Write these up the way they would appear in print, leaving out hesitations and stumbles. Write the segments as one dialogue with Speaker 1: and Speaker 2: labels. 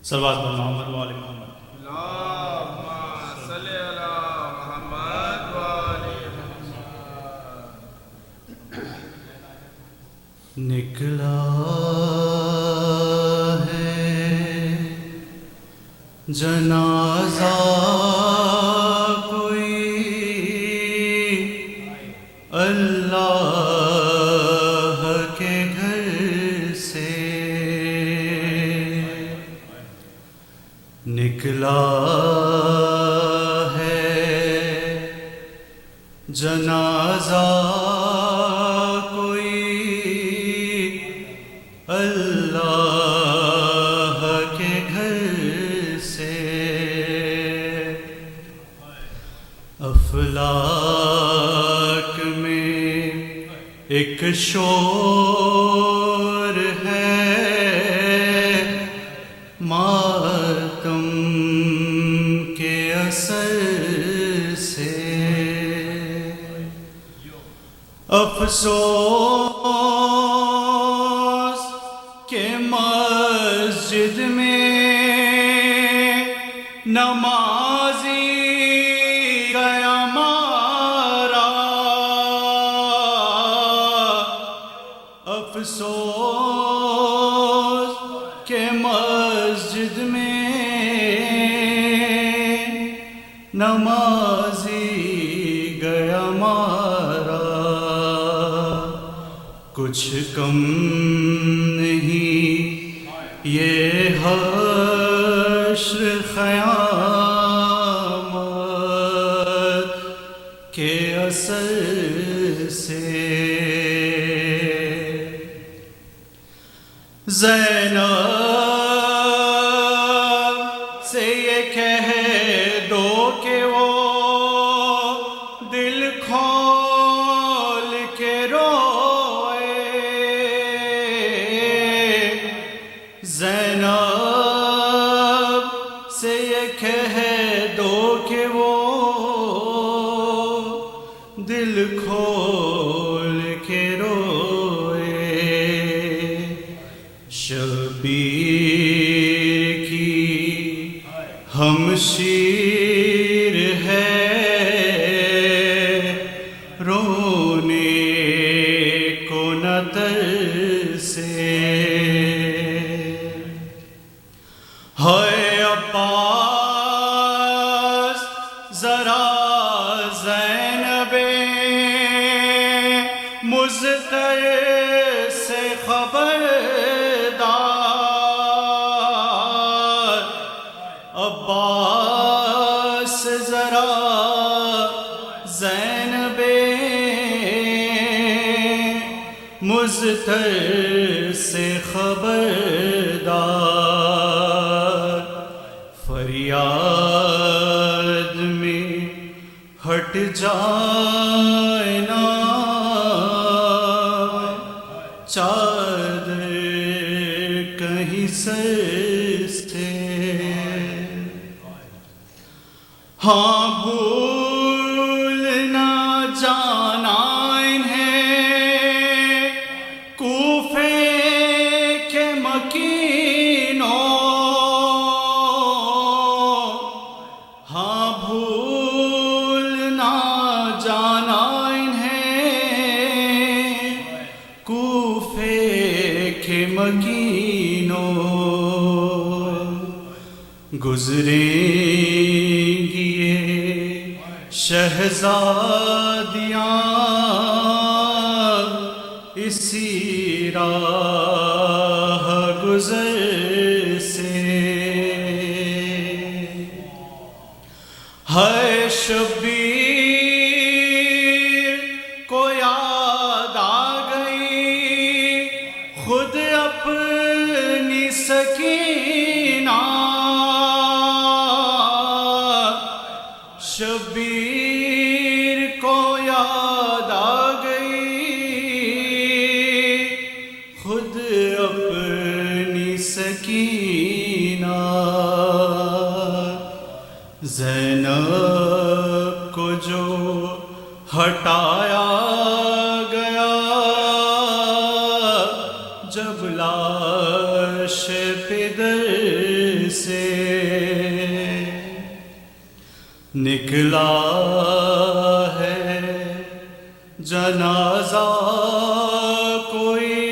Speaker 1: صلوات پر محمد و آل محمد۔
Speaker 2: اللہم صلی علی محمد و آل محمد۔
Speaker 3: نکلا ہے جنازہ کوئی اللہ کے گھر سے، نکلا ہے جنازہ کوئی اللہ کے گھر سے، افلاک میں ایک شور ہے ماتم کے اثر سے، افسوس کہ مسجد میں نمازی گیا مارا، افسوس کہ مسجد میں نمازی گیا مارا، کچھ کم نہیں یہ حشر قیامت کے اثر سے، زینب سے یہ کہہ دو کہ وہ دل کھول کے روئے، زینب سے یہ کہہ دو کہ وہ دل کھول کے روئے، شبیر کی ہمشیر ہے رونے کو نہ ترسے، ہائے عباس ذرا زینب مضطر سے خبردار، عباس ذرا زینب مضطر سے خبردار، فریاد میں ہٹ جائے نا چادر کہیں سر سے، ہاں بھول نہ جانا انہیں کوفے کے مکینوں، ہاں بھول نہ جانا انہیں کوفے کے مکینوں، گزریں گی یہ شہزادیاں اسی راہ گزر سے، ہے شبیر کو یاد آ گئی خود اپنی سکینہ، شبیر کو یاد آ گئی خود اپنی سکینہ، زینب کو جو ہٹایا گیا جب لاش پدر نکلا ہے جنازہ کوئی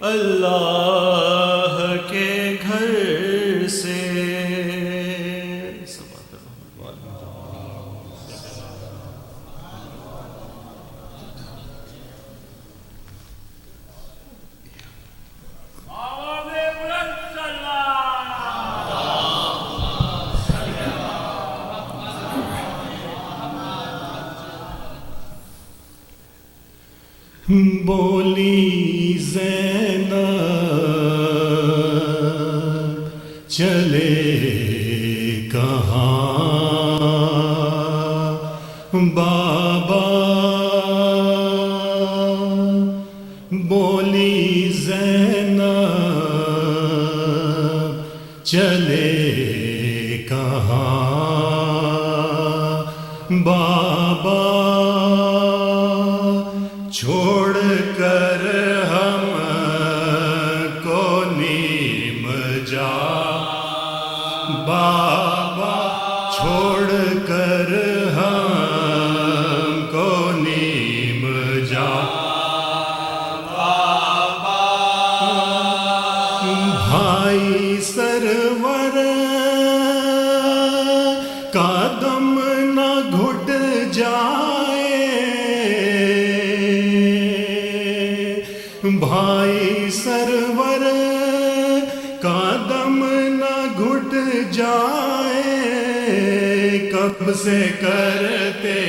Speaker 3: اللہ کے گھر سے.
Speaker 4: بولی زینب چلے کہاں بابا، بولی زینب چلے کہاں بابا، چھوڑ کر ہم کو نیم جا بابا، چھوڑ کر ہم کو نیم جا بابا. بھائی سرور کا دم نہ گھٹ جائے، بھائی سرور کا دم نہ گھٹ جائے، کب سے کرتے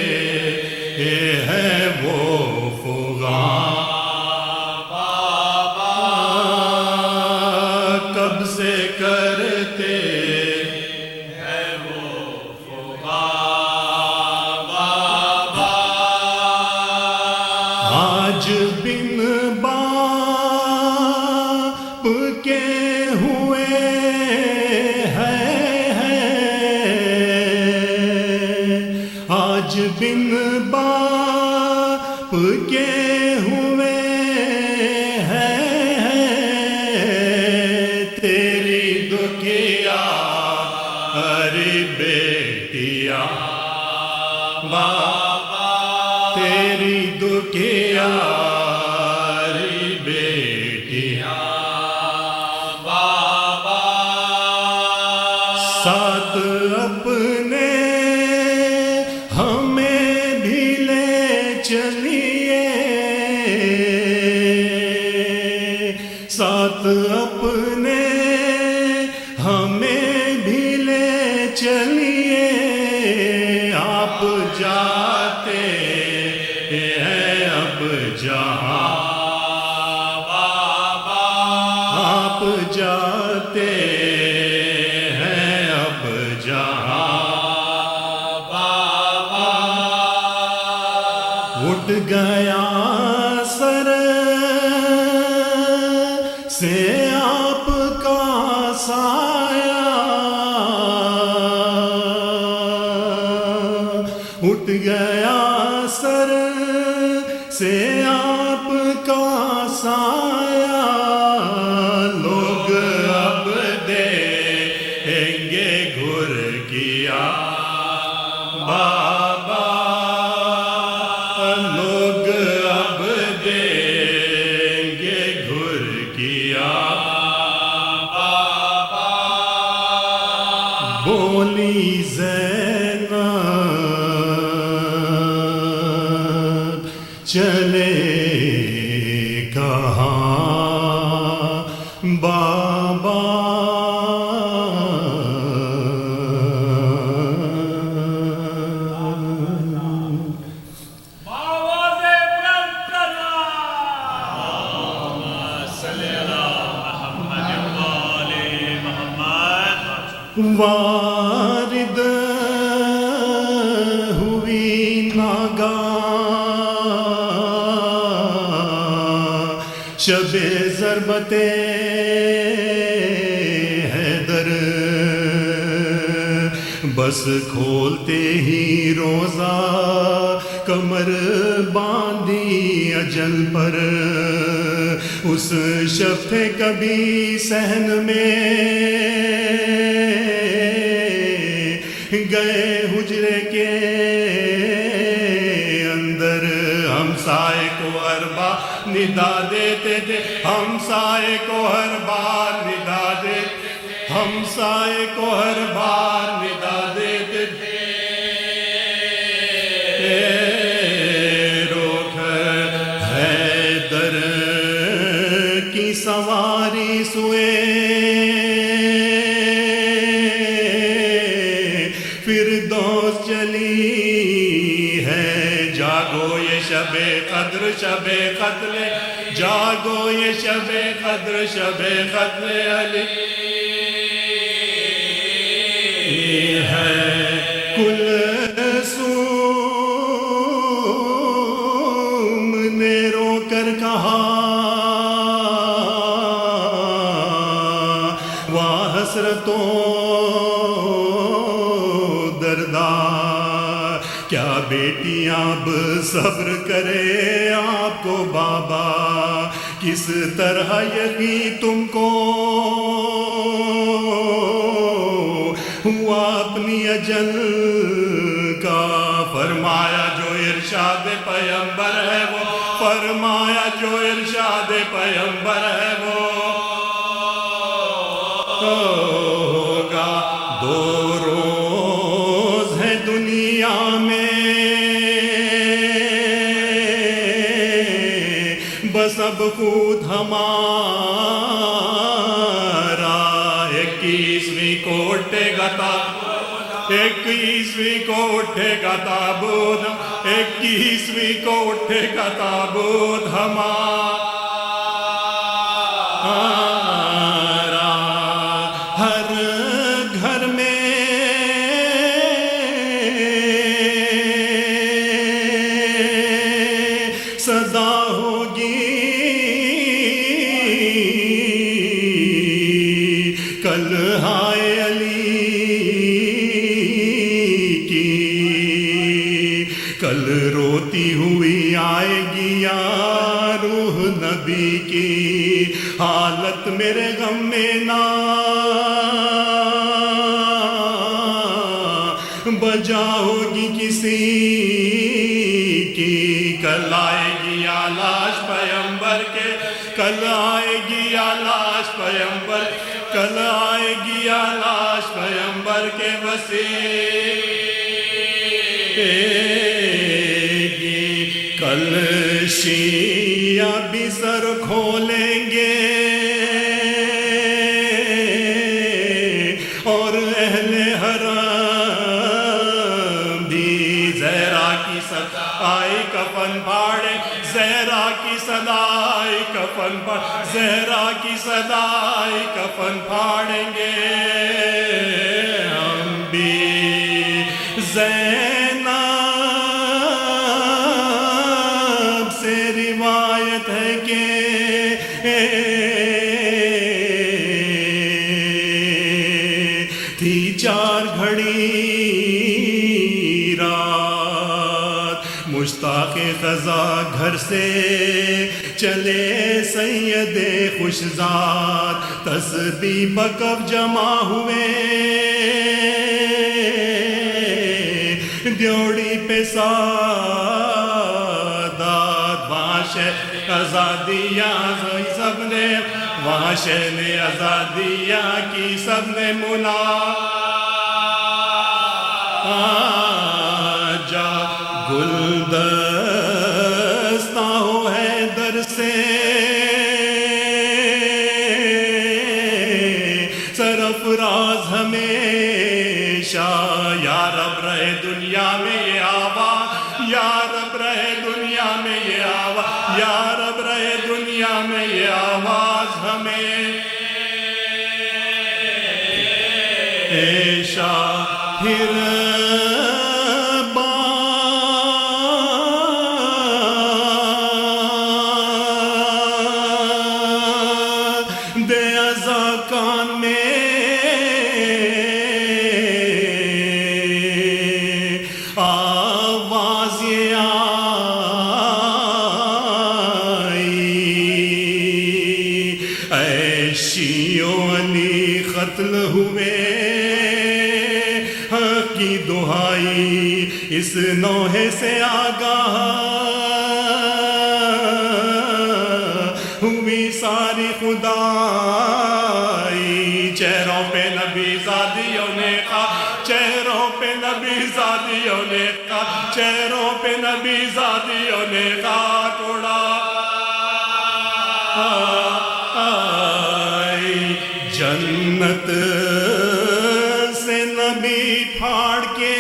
Speaker 4: ہیں وہ فغاں بابا، کب سے کرتے ہیں وہ فغاں بابا. آج بن باپ کے ہوئے ہیں، آج بن باپ کے ہوئے ہیں، تیری دکھیا ارے بیٹیا بابا، تیری دکھیا ارے بیٹیا بابا. ساتھ اپنے ہمیں بھی لے چلیے، ساتھ اپنے ہمیں بھی لے چلیے. آپ جاتے ہیں اب جہاں بابا، آپ جاتے ہیں اب جہاں بابا. اٹھ گیا سر سے آپ کا سایہ، اٹھ گیا سر سے آپ کا سایہ. لوگ اب دیں گے گھر کیا بابا، لوگ اب دیں گے گھر کیا بابا. بولی زینب چلے کہاں بابا، وارد ہوئی ناگاہ شب ضربت حیدر، بس کھولتے ہی روزہ کمر باندھی اجل پر. اس شب تھے کبھی صحن میں گئے حجرے کے اندر، ہمسائے کو ہر بار ندا دیتے تھے، ہمسائے کو ہر بار ندا دیتے، ہمسائے کو ہر بار ندا دیتے تھے، روک حیدر کی سواری سوئے فردوس چلی ہے، جاگو یہ شب قدر شب قتل، جاگو یہ شب قدر شب قتل علی ہے، کلثوم نے رو کر کہا واہ حسرتوں دردار، کیا بیٹیاں اب صبر کرے آپ کو بابا، کس طرح یقین تم کو ہوا اپنی اجل کا، فرمایا جو ارشاد پیغمبر ہے وہ، فرمایا جو ارشاد پیغمبر ہے وہ ہوگا، دو روز ہے دنیا میں بس اب خود ہمارا، 21ویں کو اٹھے گا تابوت، 21ویں کو اٹھے گا تابوت، 21ویں کو اٹھے گا تابوت ہمارا، ہر گھر میں صدا ہوگی کل ہائے علی کی، کل روتی ہوئی آئے گی یا روح نبی کی، حالت میرے غم میں نہ بجا ہوگی کسی کی، کل آئے گی یا لاش پیغمبر کے، کل آئے گی یا لاش پیغمبر، کل آئے گی یا لاش پیغمبر کے وسیع، کل شیعہ بھی سر کھولیں گے اور اہل حرم بھی، زہرا کی صدائی کفن پھاڑے، زہرا کی صدائی کفن پھاڑے، زہرا کی صدائی کفن پھاڑیں گے، ہم بھی زینب سے روایت ہے کہ تھی 4 گھڑی رات، مشتاق خزا گھر سے چلے سید خوشزاد، تسبیح بکف جمع ہوئے دیوڑی پہ سادات، وہاں شہر آزادیاں سب نے، وہاں شہر آزادیاں کی سب نے جا، گلدستہ ہو حیدر سے سرفراز ہمیشہ، یا رب رہے دنیا میں یہ آواز، یا رب رہے دنیا میں یہ آواز، یا رب رہے دنیا میں یہ آواز ہمیشہ، پھر دے ازا کان میں آواز یہ آئی، اے شیعو علی قتل ہوئے، حق کی دو دہائی اس نوحے سے آگاہ ہوئی ساری خدائی چہروں پہ نبی زادیوں نے کہا چہروں پہ نبی زادیوں نے کہا چہروں پہ نبی زادیوں نے کہا توڑا جنت سے نبی پھاڑ کے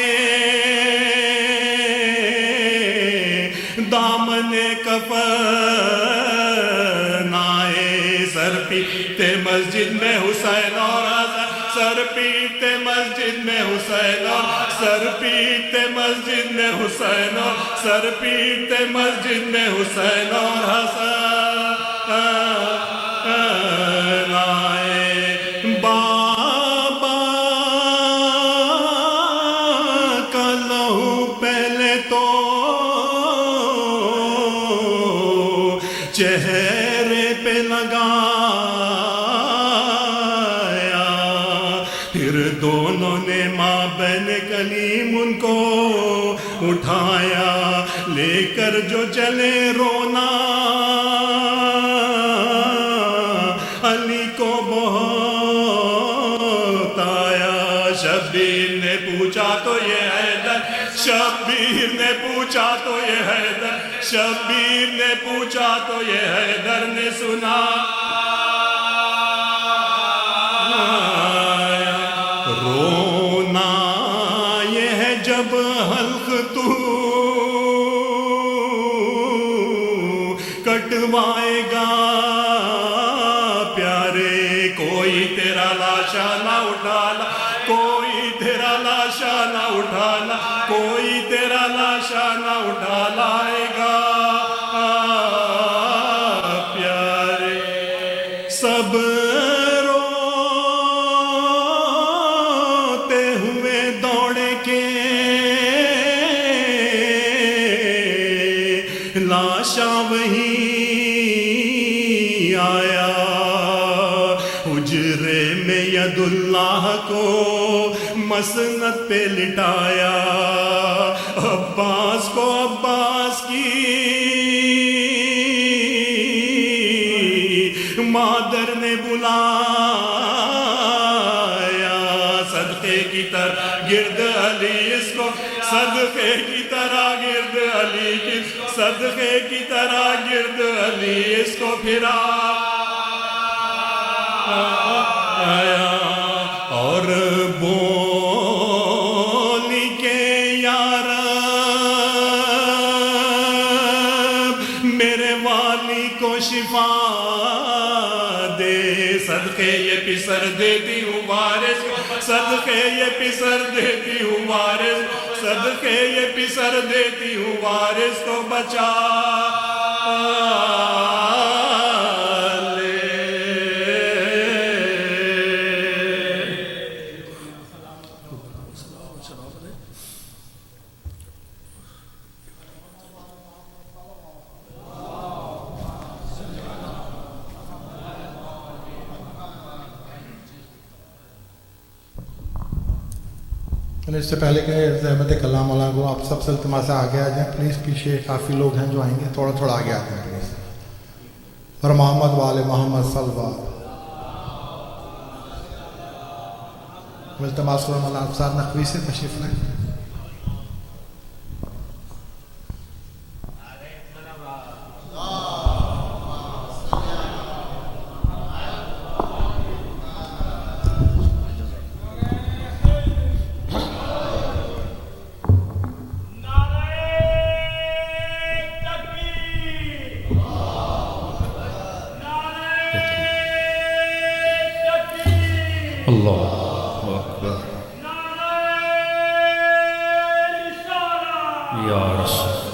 Speaker 4: دامن کفن آئے سر پیتے مسجد میں حسین اور حسن سر پیتے مسجد میں حسین اور سر پیتے مسجد میں حسین اور سر پیتے مسجد میں حسین اور حسن بابا کا لہو پہلے تو چہرے پہ لگایا پھر دونوں نے ماں بہن کلیم ان کو اٹھایا لے کر جو چلے رونا علی کو بہت آیا شبیر نے پوچھا تو یہ حیدر شبیر نے پوچھا تو یہ حیدر شبیر نے پوچھا تو یہ حیدر نے سنا رونا یہ ہے جب حلق تو کٹوائے گا پیارے کوئی تیرا لاشا نہ اٹھانا کوئی تیرا لاشا نہ اٹھانا کوئی تیرا لاشا نہ اٹھا لائے گا پیارے سب روتے ہوئے دوڑے کے لاشا وہی آیا حجرے میں ید اللہ کو مسند پہ لٹایا عباس کو عباس کی مادر نے بلایا صدقے کی طرح گرد علی اس کو صدقے کی طرح گرد علی کس صدقے کی طرح گرد علی اس کو پھرا آیا اور بولی کے یار میرے والی کو شفا دے صدقے یہ پسر دیتی ہوں وارث کو صدقے یہ پسر دیتی ہوں وارث صدقے یہ پسر دیتی ہوں وارث کو بچا
Speaker 5: اس سے پہلے کہ زحمت کلام والا کو آپ سب سے التماس سے آگے آ جائیں پلیز پیچھے کافی لوگ ہیں جو آئیں گے تھوڑا تھوڑا آگے آتے ہیں پلیز اور محمد وال محمد صلی اللہ التماس مولانا افسار نقوی سے تشریف لائیں
Speaker 1: اللہ اکبر یا رسول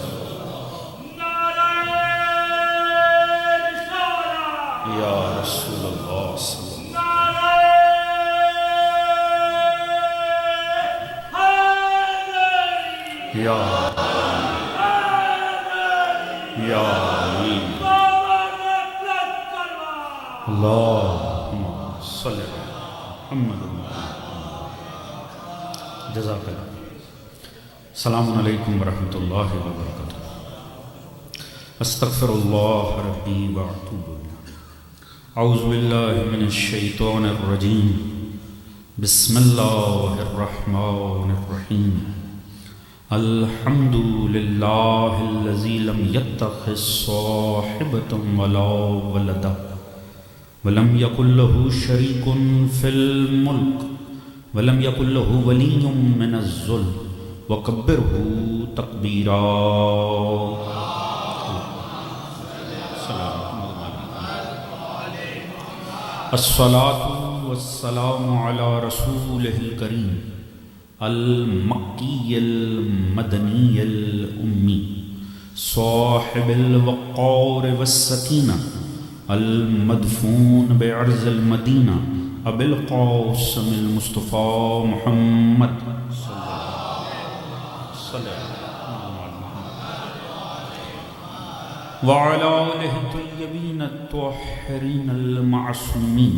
Speaker 1: یا رسول اللہ صلی اللہ یا علی اللہم صلی اللہ محمد جزاک اللہ السلام علیکم ورحمۃ اللہ وبرکاتہ. استغفر اللہ ربی واتوب الیہ. اعوذ باللہ من الشیطان الرجیم. بسم اللہ الرحمن الرحیم. الحمد للہ الذی لم یتخذ صاحبۃ ولا ولدا ولم یکن لہ شریک فی الملک ولم یکن لہ ولی من الذل وکبرہ تکبیرا. الصلاة والسلام علی رسولہ الکریم المکی المدنی الامی صاحب الوقار والسکینہ المدفون بعرض المدینہ ابی القاسم المصطفیٰ محمد وعلى آله الطيبين الطاهرين المعصومين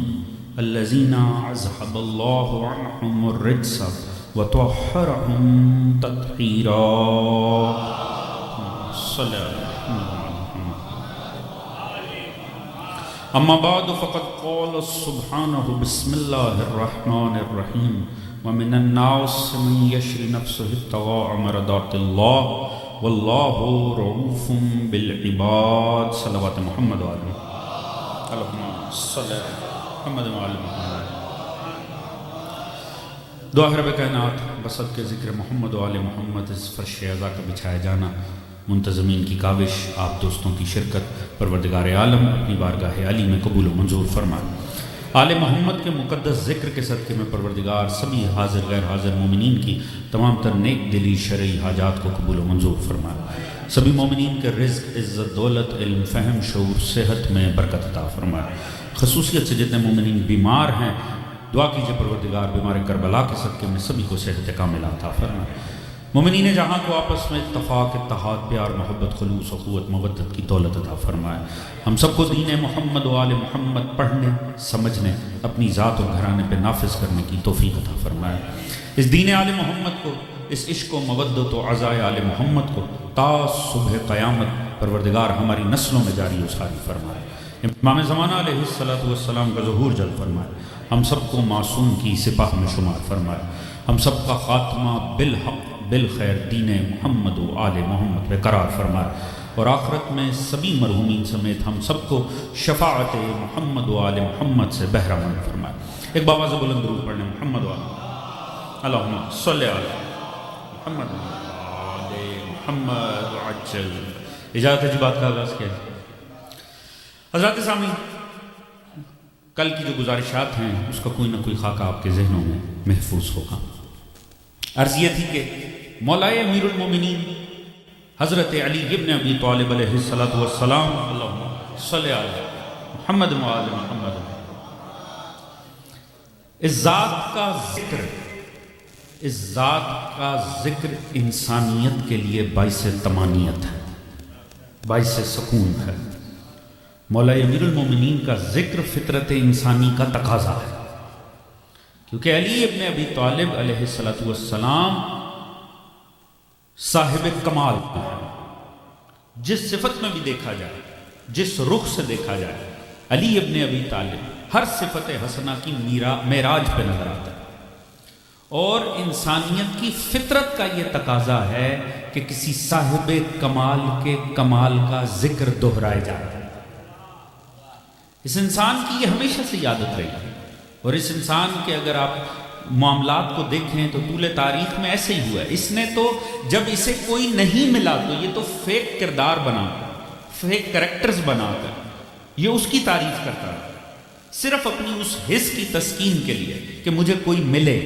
Speaker 1: الذين أذهب الله عنهم الرجس وطهرهم تطهيرا. أما بعد فقد قال سبحانه بسم الله الرحمن الرحيم ومن الناس من يشري نفسه ابتغاء مرضات الله واللہ رؤوف بالعباد. صلوات محمد و آل محمد. اللہم صلی محمد و آل محمد. دعا رب کائنات بسط کے ذکر محمد و آل محمد اس فرش عزا کا بچھایا جانا، منتظمین کی کاوش، آپ دوستوں کی شرکت، پروردگار عالم اپنی بارگاہ عالی میں قبول و منظور فرمائے. آل محمد کے مقدس ذکر کے صدقے میں پروردگار سبھی حاضر غیر حاضر مومنین کی تمام تر نیک دلی شرعی حاجات کو قبول و منظور فرمائے. سبھی مومنین کے رزق، عزت، دولت، علم، فہم، شعور، صحت میں برکت عطا فرمائے. خصوصیت سے جتنے مومنین بیمار ہیں دعا کیجئے پروردگار بیمار کربلا کے صدقے میں سبھی کو صحت کاملہ عطا فرمائے. مومنین جہاں کو آپس میں اتفاق، اتحاد، پیار، محبت، خلوص، اخوت، مودت کی دولت عطا فرمائے. ہم سب کو دین محمد و آل محمد پڑھنے، سمجھنے، اپنی ذات اور گھرانے پہ نافذ کرنے کی توفیق عطا فرمائے. اس دین آل محمد کو، اس عشق و مودت و عزائے آل محمد کو تا صبح قیامت پروردگار ہماری نسلوں میں جاری و ساری فرمائے. امام زمانہ علیہ السلام کا ظہور جلد فرمائے. ہم سب کو معصوم کی سپاہ میں شمار فرمائے. ہم سب کا خاتمہ بالحق بالخیر دین محمد و آل محمد پہ قرار فرمائے. اور آخرت میں سبھی مرحومین سمیت ہم سب کو شفاعت محمد و آل محمد سے بہرہ مند فرمائے. ایک بابا سے بلند درود پڑھنے محمد و آل اللہم صلی علی محمد و آل محمد وعجل. اجازت ہے بات کا آغاز کیا ہے. حضرات سامعین، کل کی جو گزارشات ہیں اس کا کوئی نہ کوئی خاکہ آپ کے ذہنوں میں محفوظ ہوگا. عرض یہ تھی کہ مولا امیر المومنین حضرت علی ابن ابی طالب علیہ السلام اللہم صلی علی محمد و آل محمد، اس ذات کا ذکر انسانیت کے لیے باعث طمانینت ہے، باعث سکون ہے. مولا امیر المومنین کا ذکر فطرت انسانی کا تقاضا ہے، کیونکہ علی ابن ابی طالب علیہ السلام صاحب کمال ہے. جس صفت میں بھی دیکھا جائے، جس رخ سے دیکھا جائے، علی ابن ابی طالب ہر صفت حسنہ کی معراج پہ نظر آتا ہے. اور انسانیت کی فطرت کا یہ تقاضا ہے کہ کسی صاحب کمال کے کمال کا ذکر دہرائے جائے. اس انسان کی یہ ہمیشہ سے عادت رہی ہے. اور اس انسان کے اگر آپ معاملات کو دیکھیں تو طول تاریخ میں ایسے ہی ہوا ہے. اس نے تو جب اسے کوئی نہیں ملا تو یہ تو فیک کردار بنا کر، فیک کریکٹرز بنا کر یہ اس کی تعریف کرتا ہے، صرف اپنی اس حس کی تسکین کے لیے کہ مجھے کوئی ملے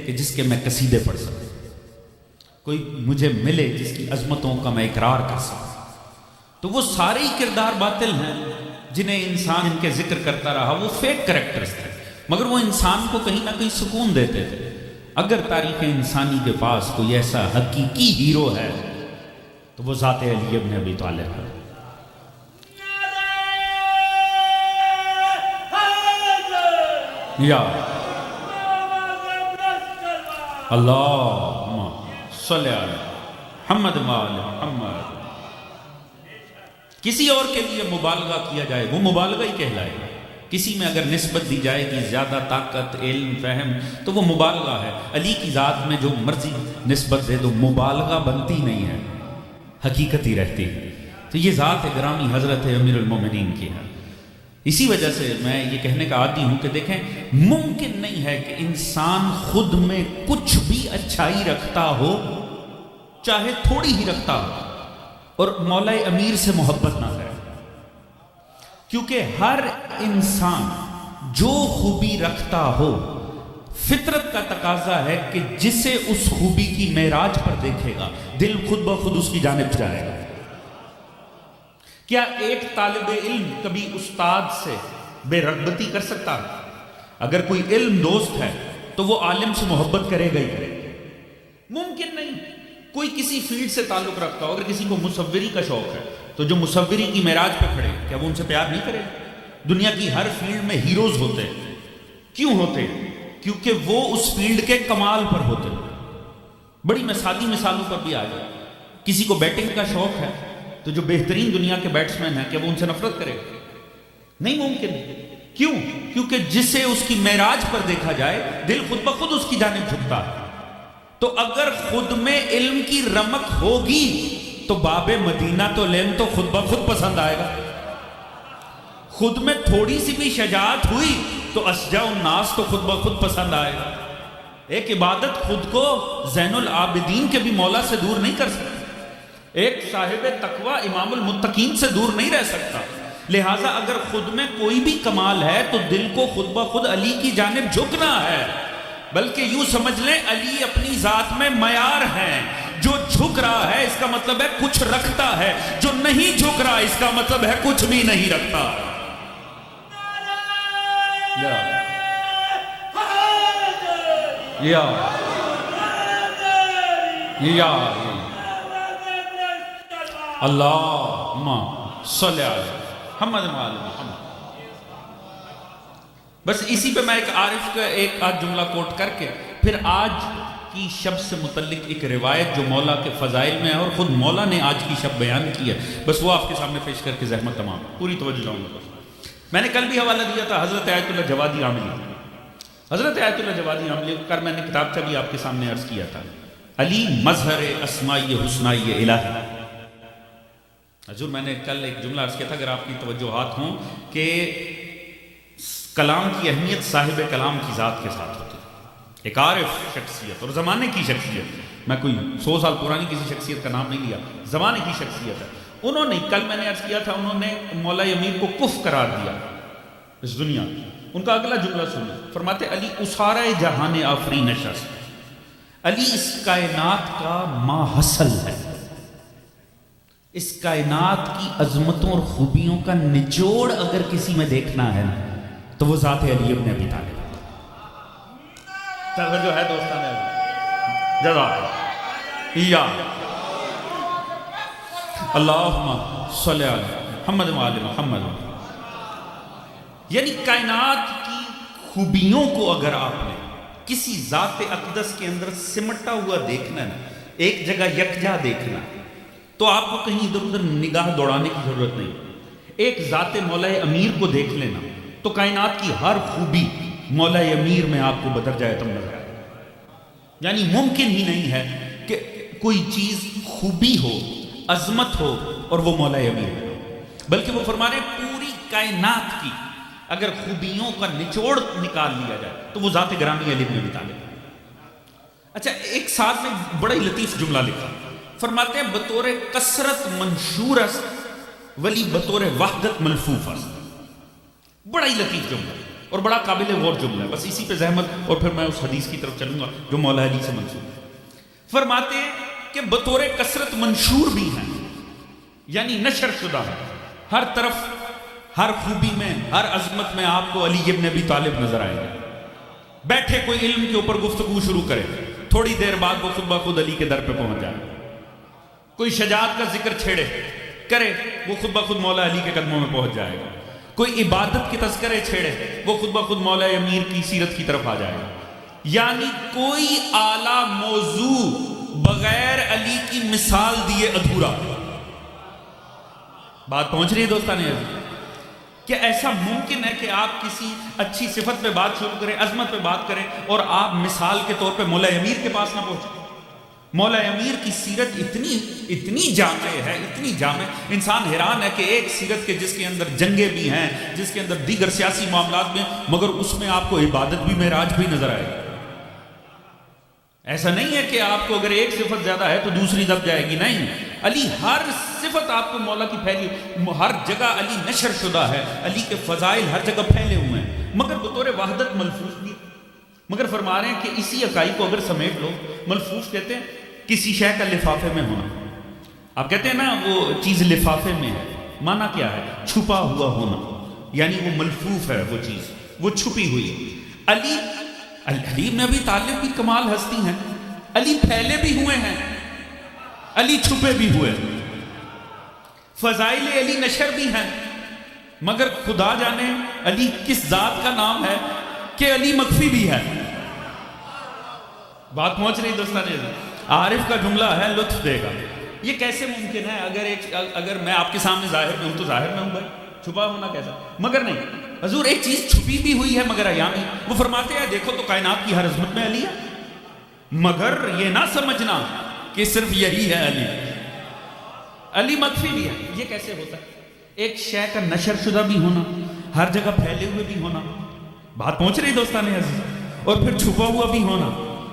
Speaker 1: کہ جس کے میں قصیدے پڑھ سکوں، کوئی مجھے ملے جس کی عظمتوں کا میں اقرار کر سکوں. تو وہ سارے ہی کردار باطل ہیں جنہیں انسان ان کے ذکر کرتا رہا. وہ فیک کریکٹرز تھے مگر وہ انسان کو کہیں نہ کہیں سکون دیتے تھے. اگر تاریخ انسانی کے پاس کوئی ایسا حقیقی ہیرو ہے تو وہ ذات علی ابن ابی طالب ہے. یا اللہم صلی علی محمد وآل محمد. کسی اور کے لیے مبالغہ کیا جائے وہ مبالغہ ہی کہلائے گا. کسی میں اگر نسبت دی جائے کہ زیادہ طاقت، علم، فہم، تو وہ مبالغہ ہے. علی کی ذات میں جو مرضی نسبت دے دو مبالغہ بنتی نہیں ہے، حقیقت ہی رہتی ہے. تو یہ ذات گرامی حضرت امیر المومنین کی ہے. اسی وجہ سے میں یہ کہنے کا عادی ہوں کہ دیکھیں، ممکن نہیں ہے کہ انسان خود میں کچھ بھی اچھائی رکھتا ہو، چاہے تھوڑی ہی رکھتا ہو، اور مولا امیر سے محبت نہ کرے. کیونکہ ہر انسان جو خوبی رکھتا ہو، فطرت کا تقاضا ہے کہ جسے اس خوبی کی معراج پر دیکھے گا دل خود بخود اس کی جانب جائے گا. کیا ایک طالب علم کبھی استاد سے بے رغبتی کر سکتا ہے؟ اگر کوئی علم دوست ہے تو وہ عالم سے محبت کرے گا ہی کرے گا. ممکن نہیں. کوئی کسی فیلڈ سے تعلق رکھتا ہو، اگر کسی کو مصوری کا شوق ہے تو جو مصوری کی معراج پہ کھڑے، کیا وہ ان سے پیار نہیں کرے؟ دنیا کی ہر فیلڈ میں ہیروز ہوتے ہیں. کیوں ہوتے ہیں؟ کیونکہ وہ اس فیلڈ کے کمال پر ہوتے ہیں. بڑی مثالی مثالوں پر بھی آ جائے. کسی کو بیٹنگ کا شوق ہے تو جو بہترین دنیا کے بیٹسمین ہیں کیا وہ ان سے نفرت کرے؟ نہیں ممکن. کیوں؟ کیونکہ جسے اس کی معراج پر دیکھا جائے دل خود بخود اس کی جانب جھکتا ہے. تو اگر خود میں علم کی رمق ہوگی تو باب مدینہ تو لین تو خود بخود پسند آئے گا. خود میں تھوڑی سی بھی شجاعت ہوئی تو اشجع الناس تو خود بخود پسند آئے گا. ایک عبادت خود کو زین العابدین کے بھی مولا سے دور نہیں کر سکتی. ایک صاحب تقوی امام المتقین سے دور نہیں رہ سکتا. لہٰذا اگر خود میں کوئی بھی کمال ہے تو دل کو خود بخود علی کی جانب جھکنا ہے. بلکہ یوں سمجھ لیں علی اپنی ذات میں معیار ہیں. جو جھک رہا ہے اس کا مطلب ہے کچھ رکھتا ہے، جو نہیں جھک رہا اس کا مطلب ہے کچھ بھی نہیں رکھتا. اللہم صلی علی محمد وآل محمد. بس اسی پہ میں ایک عارف کا ایک آدھ جملہ کوٹ کر کے پھر آج کی شب سے متعلق ایک روایت جو مولا کے فضائل میں ہے اور خود مولا نے آج کی شب بیان کی ہے، بس وہ آپ کے سامنے پیش کر کے زحمت تمام پوری توجہ لاؤں گا. میں نے کل بھی حوالہ دیا تھا حضرت آیت اللہ جوادی عاملی. حضرت آیت اللہ جوادی عاملی کر میں نے کتابچہ بھی آپ کے سامنے عرض کیا تھا. علی مظہر اسمائی حسنائی الہی. حضور میں نے کل ایک جملہ عرض کیا تھا، اگر آپ کی توجہات ہوں، کہ کلام کی اہمیت صاحب کلام کی ذات کے ساتھ ہوتی ہے. ایک عارف شخصیت اور زمانے کی شخصیت، میں کوئی 100 سال پرانی کسی شخصیت کا نام نہیں لیا، زمانے کی شخصیت ہے. انہوں نے کل میں نے عرض کیا تھا انہوں نے مولا امیر کو کف قرار دیا اس دنیا. ان کا اگلا جملہ سنیں، فرماتے علی اسارہ جہان آفرین شخص. علی اس کائنات کا ما حصل ہے. اس کائنات کی عظمتوں اور خوبیوں کا نچوڑ اگر کسی میں دیکھنا ہے تو وہ ذات علی ابن ابی طالب. جو ہے دوستان جزا اللہم صلی علی محمد وآل محمد. یعنی کائنات کی خوبیوں کو اگر آپ نے کسی ذات اقدس کے اندر سمٹا ہوا دیکھنا ہے، ایک جگہ یکجا دیکھنا، تو آپ کو کہیں ادھر ادھر نگاہ دوڑانے کی ضرورت نہیں. ایک ذات مولا امیر کو دیکھ لینا تو کائنات کی ہر خوبی مولا امیر میں آپ کو بدرجہ اتم نظر آئے. یعنی ممکن ہی نہیں ہے کہ کوئی چیز خوبی ہو، عظمت ہو اور وہ مولا امیر ہو. بلکہ وہ فرما رہے ہیں پوری کائنات کی اگر خوبیوں کا نچوڑ نکال لیا جائے تو وہ ذات گرامی علی ابن ابی طالب. اچھا ایک ساتھ میں بڑا ہی لطیف جملہ لکھا، فرماتے ہیں بطور کثرت منشور است ولی بطور وحدت ملفوف است. بڑا ہی لطیف جملہ اور بڑا قابل غور جملہ ہے. بس اسی پہ زحمت اور پھر میں اس حدیث کی طرف چلوں گا جو مولا علی سے منسوب ہے. فرماتے ہیں کہ بطور کثرت منشور بھی ہیں، یعنی نشر شدہ ہے. ہر طرف ہر خوبی میں ہر عظمت میں آپ کو علی ابن ابی طالب نظر آئے گا. بیٹھے کوئی علم کے اوپر گفتگو شروع کرے، تھوڑی دیر بعد وہ خود بخود علی کے در پہ پہنچ جائے. کوئی شجاعت کا ذکر چھیڑے کرے وہ خود بخود مولا علی کے قدموں میں پہنچ جائے گا. کوئی عبادت کے تذکرے چھیڑے وہ خود بخود مولا امیر کی سیرت کی طرف آ جائے گا. یعنی کوئی اعلیٰ موضوع بغیر علی کی مثال دیے ادھورا۔ بات پہنچ رہی ہے دوستان عزیز؟ کہ ایسا ممکن ہے کہ آپ کسی اچھی صفت پہ بات شروع کریں، عظمت پہ بات کریں، اور آپ مثال کے طور پہ مولا امیر کے پاس نہ پہنچیں؟ مولا امیر کی سیرت اتنی جامع ہے، اتنی جامع، انسان حیران ہے کہ ایک سیرت کے جس کے اندر جنگیں بھی ہیں، جس کے اندر دیگر سیاسی معاملات بھی ہیں، مگر اس میں آپ کو عبادت بھی معراج بھی نظر آئے گا۔ ایسا نہیں ہے کہ آپ کو اگر ایک صفت زیادہ ہے تو دوسری دب جائے گی، نہیں، علی ہر صفت آپ کو مولا کی پھیلی، ہر جگہ علی نشر شدہ ہے، علی کے فضائل ہر جگہ پھیلے ہوئے ہیں، مگر بطور وحدت ملفوظ نہیں۔ مگر فرما رہے ہیں کہ اسی اکائی کو اگر سمیٹ لو، ملفوظ کہتے ہیں کسی شے کا لفافے میں ہونا۔ آپ کہتے ہیں نا وہ چیز لفافے میں ہے، معنی کیا ہے؟ چھپا ہوا ہونا، یعنی وہ ملفوف ہے، وہ چیز وہ چھپی ہوئی۔ علی ابن ابی طالب بھی کمال ہستی ہیں، علی پھیلے بھی ہوئے ہیں، علی چھپے بھی ہوئے ہیں، فضائل علی نشر بھی ہیں، مگر خدا جانے علی کس ذات کا نام ہے کہ علی مخفی بھی ہے۔ بات پہنچ رہی دوستان، عارف کا جملہ ہے لطف دے گا۔ یہ کیسے ممکن ہے؟ اگر میں آپ کے سامنے ظاہر میں ہوں تو ظاہر میں ہوں بھائی، چھپا ہونا کیسا؟ مگر نہیں، حضور ایک چیز چھپی بھی ہوئی ہے مگر عیاں۔ وہ فرماتے ہیں دیکھو تو کائنات کی ہر عظمت میں علی ہے، مگر یہ نہ سمجھنا کہ صرف یہی ہے علی مخفی بھی ہے۔ یہ کیسے ہوتا ہے؟ ایک شے کا نشر شدہ بھی ہونا، ہر جگہ پھیلے ہوئے بھی ہونا، بات پہنچ رہی دوستان عزیز، اور پھر چھپا ہوا بھی ہونا۔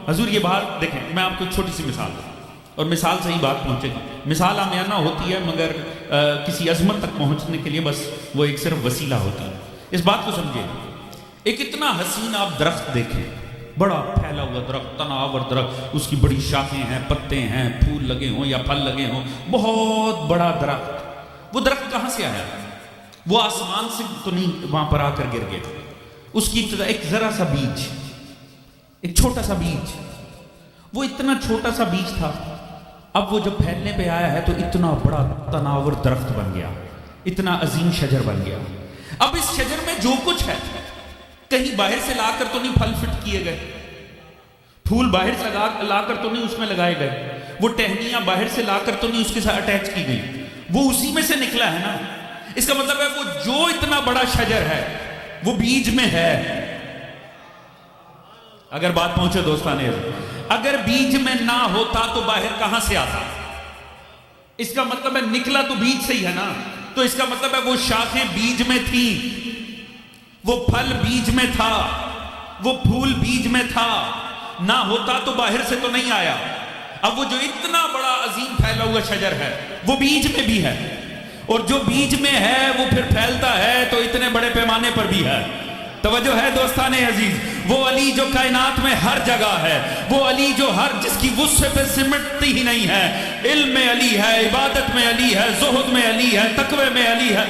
Speaker 1: حضور یہ بات دیکھیں، میں آپ کو چھوٹی سی مثال دوں اور مثال سے ہی بات پہنچے گی۔ مثال عامیانہ ہوتی ہے مگر کسی عظمت تک پہنچنے کے لیے بس وہ ایک صرف وسیلہ ہوتا ہے۔ اس بات کو سمجھیں، ایک اتنا حسین آپ درخت دیکھیں، بڑا پھیلا ہوا درخت، تناور درخت، اس کی بڑی شاخیں ہیں، پتے ہیں، پھول لگے ہوں یا پھل لگے ہوں، بہت بڑا درخت۔ وہ درخت کہاں سے آیا؟ وہ آسمان سے تو نہیں وہاں پر آ کر گر گیا، اس کی ابتدا ایک ذرا سا بیج، ایک چھوٹا سا بیج، وہ اتنا چھوٹا سا بیج تھا، اب وہ جب پھیلنے پہ آیا ہے تو اتنا بڑا تناور درخت بن گیا، اتنا عظیم شجر بن گیا۔ اب اس شجر میں جو کچھ ہے، کہیں باہر سے لا کر تو نہیں پھل فٹ کیے گئے، پھول باہر سے لا کر تو نہیں اس میں لگائے گئے، وہ ٹہنیاں باہر سے لا کر تو نہیں اس کے ساتھ اٹیچ کی گئی، وہ اسی میں سے نکلا ہے نا۔ اس کا مطلب ہے وہ جو اتنا بڑا شجر ہے وہ بیج میں ہے۔ اگر بات پہنچے دوستانے، اگر بیج میں نہ ہوتا تو باہر کہاں سے آتا؟ اس کا مطلب ہے نکلا تو بیج سے ہی ہے نا، تو اس کا مطلب ہے وہ شاخیں بیج میں تھی، وہ پھل بیج میں تھا، وہ پھول بیج میں تھا، نہ ہوتا تو باہر سے تو نہیں آیا۔ اب وہ جو اتنا بڑا عظیم پھیلا ہوا شجر ہے وہ بیج میں بھی ہے، اور جو بیج میں ہے وہ پھر پھیلتا ہے تو اتنے بڑے پیمانے پر بھی ہے۔ توجہ ہے دوستان عزیز، وہ علی جو کائنات میں ہر جگہ ہے، وہ علی جو جس کی وسع پہ سمٹتی ہی نہیں ہے، علم میں علی ہے، عبادت میں علی ہے، زہد میں علی ہے، تقوی میں علی ہے۔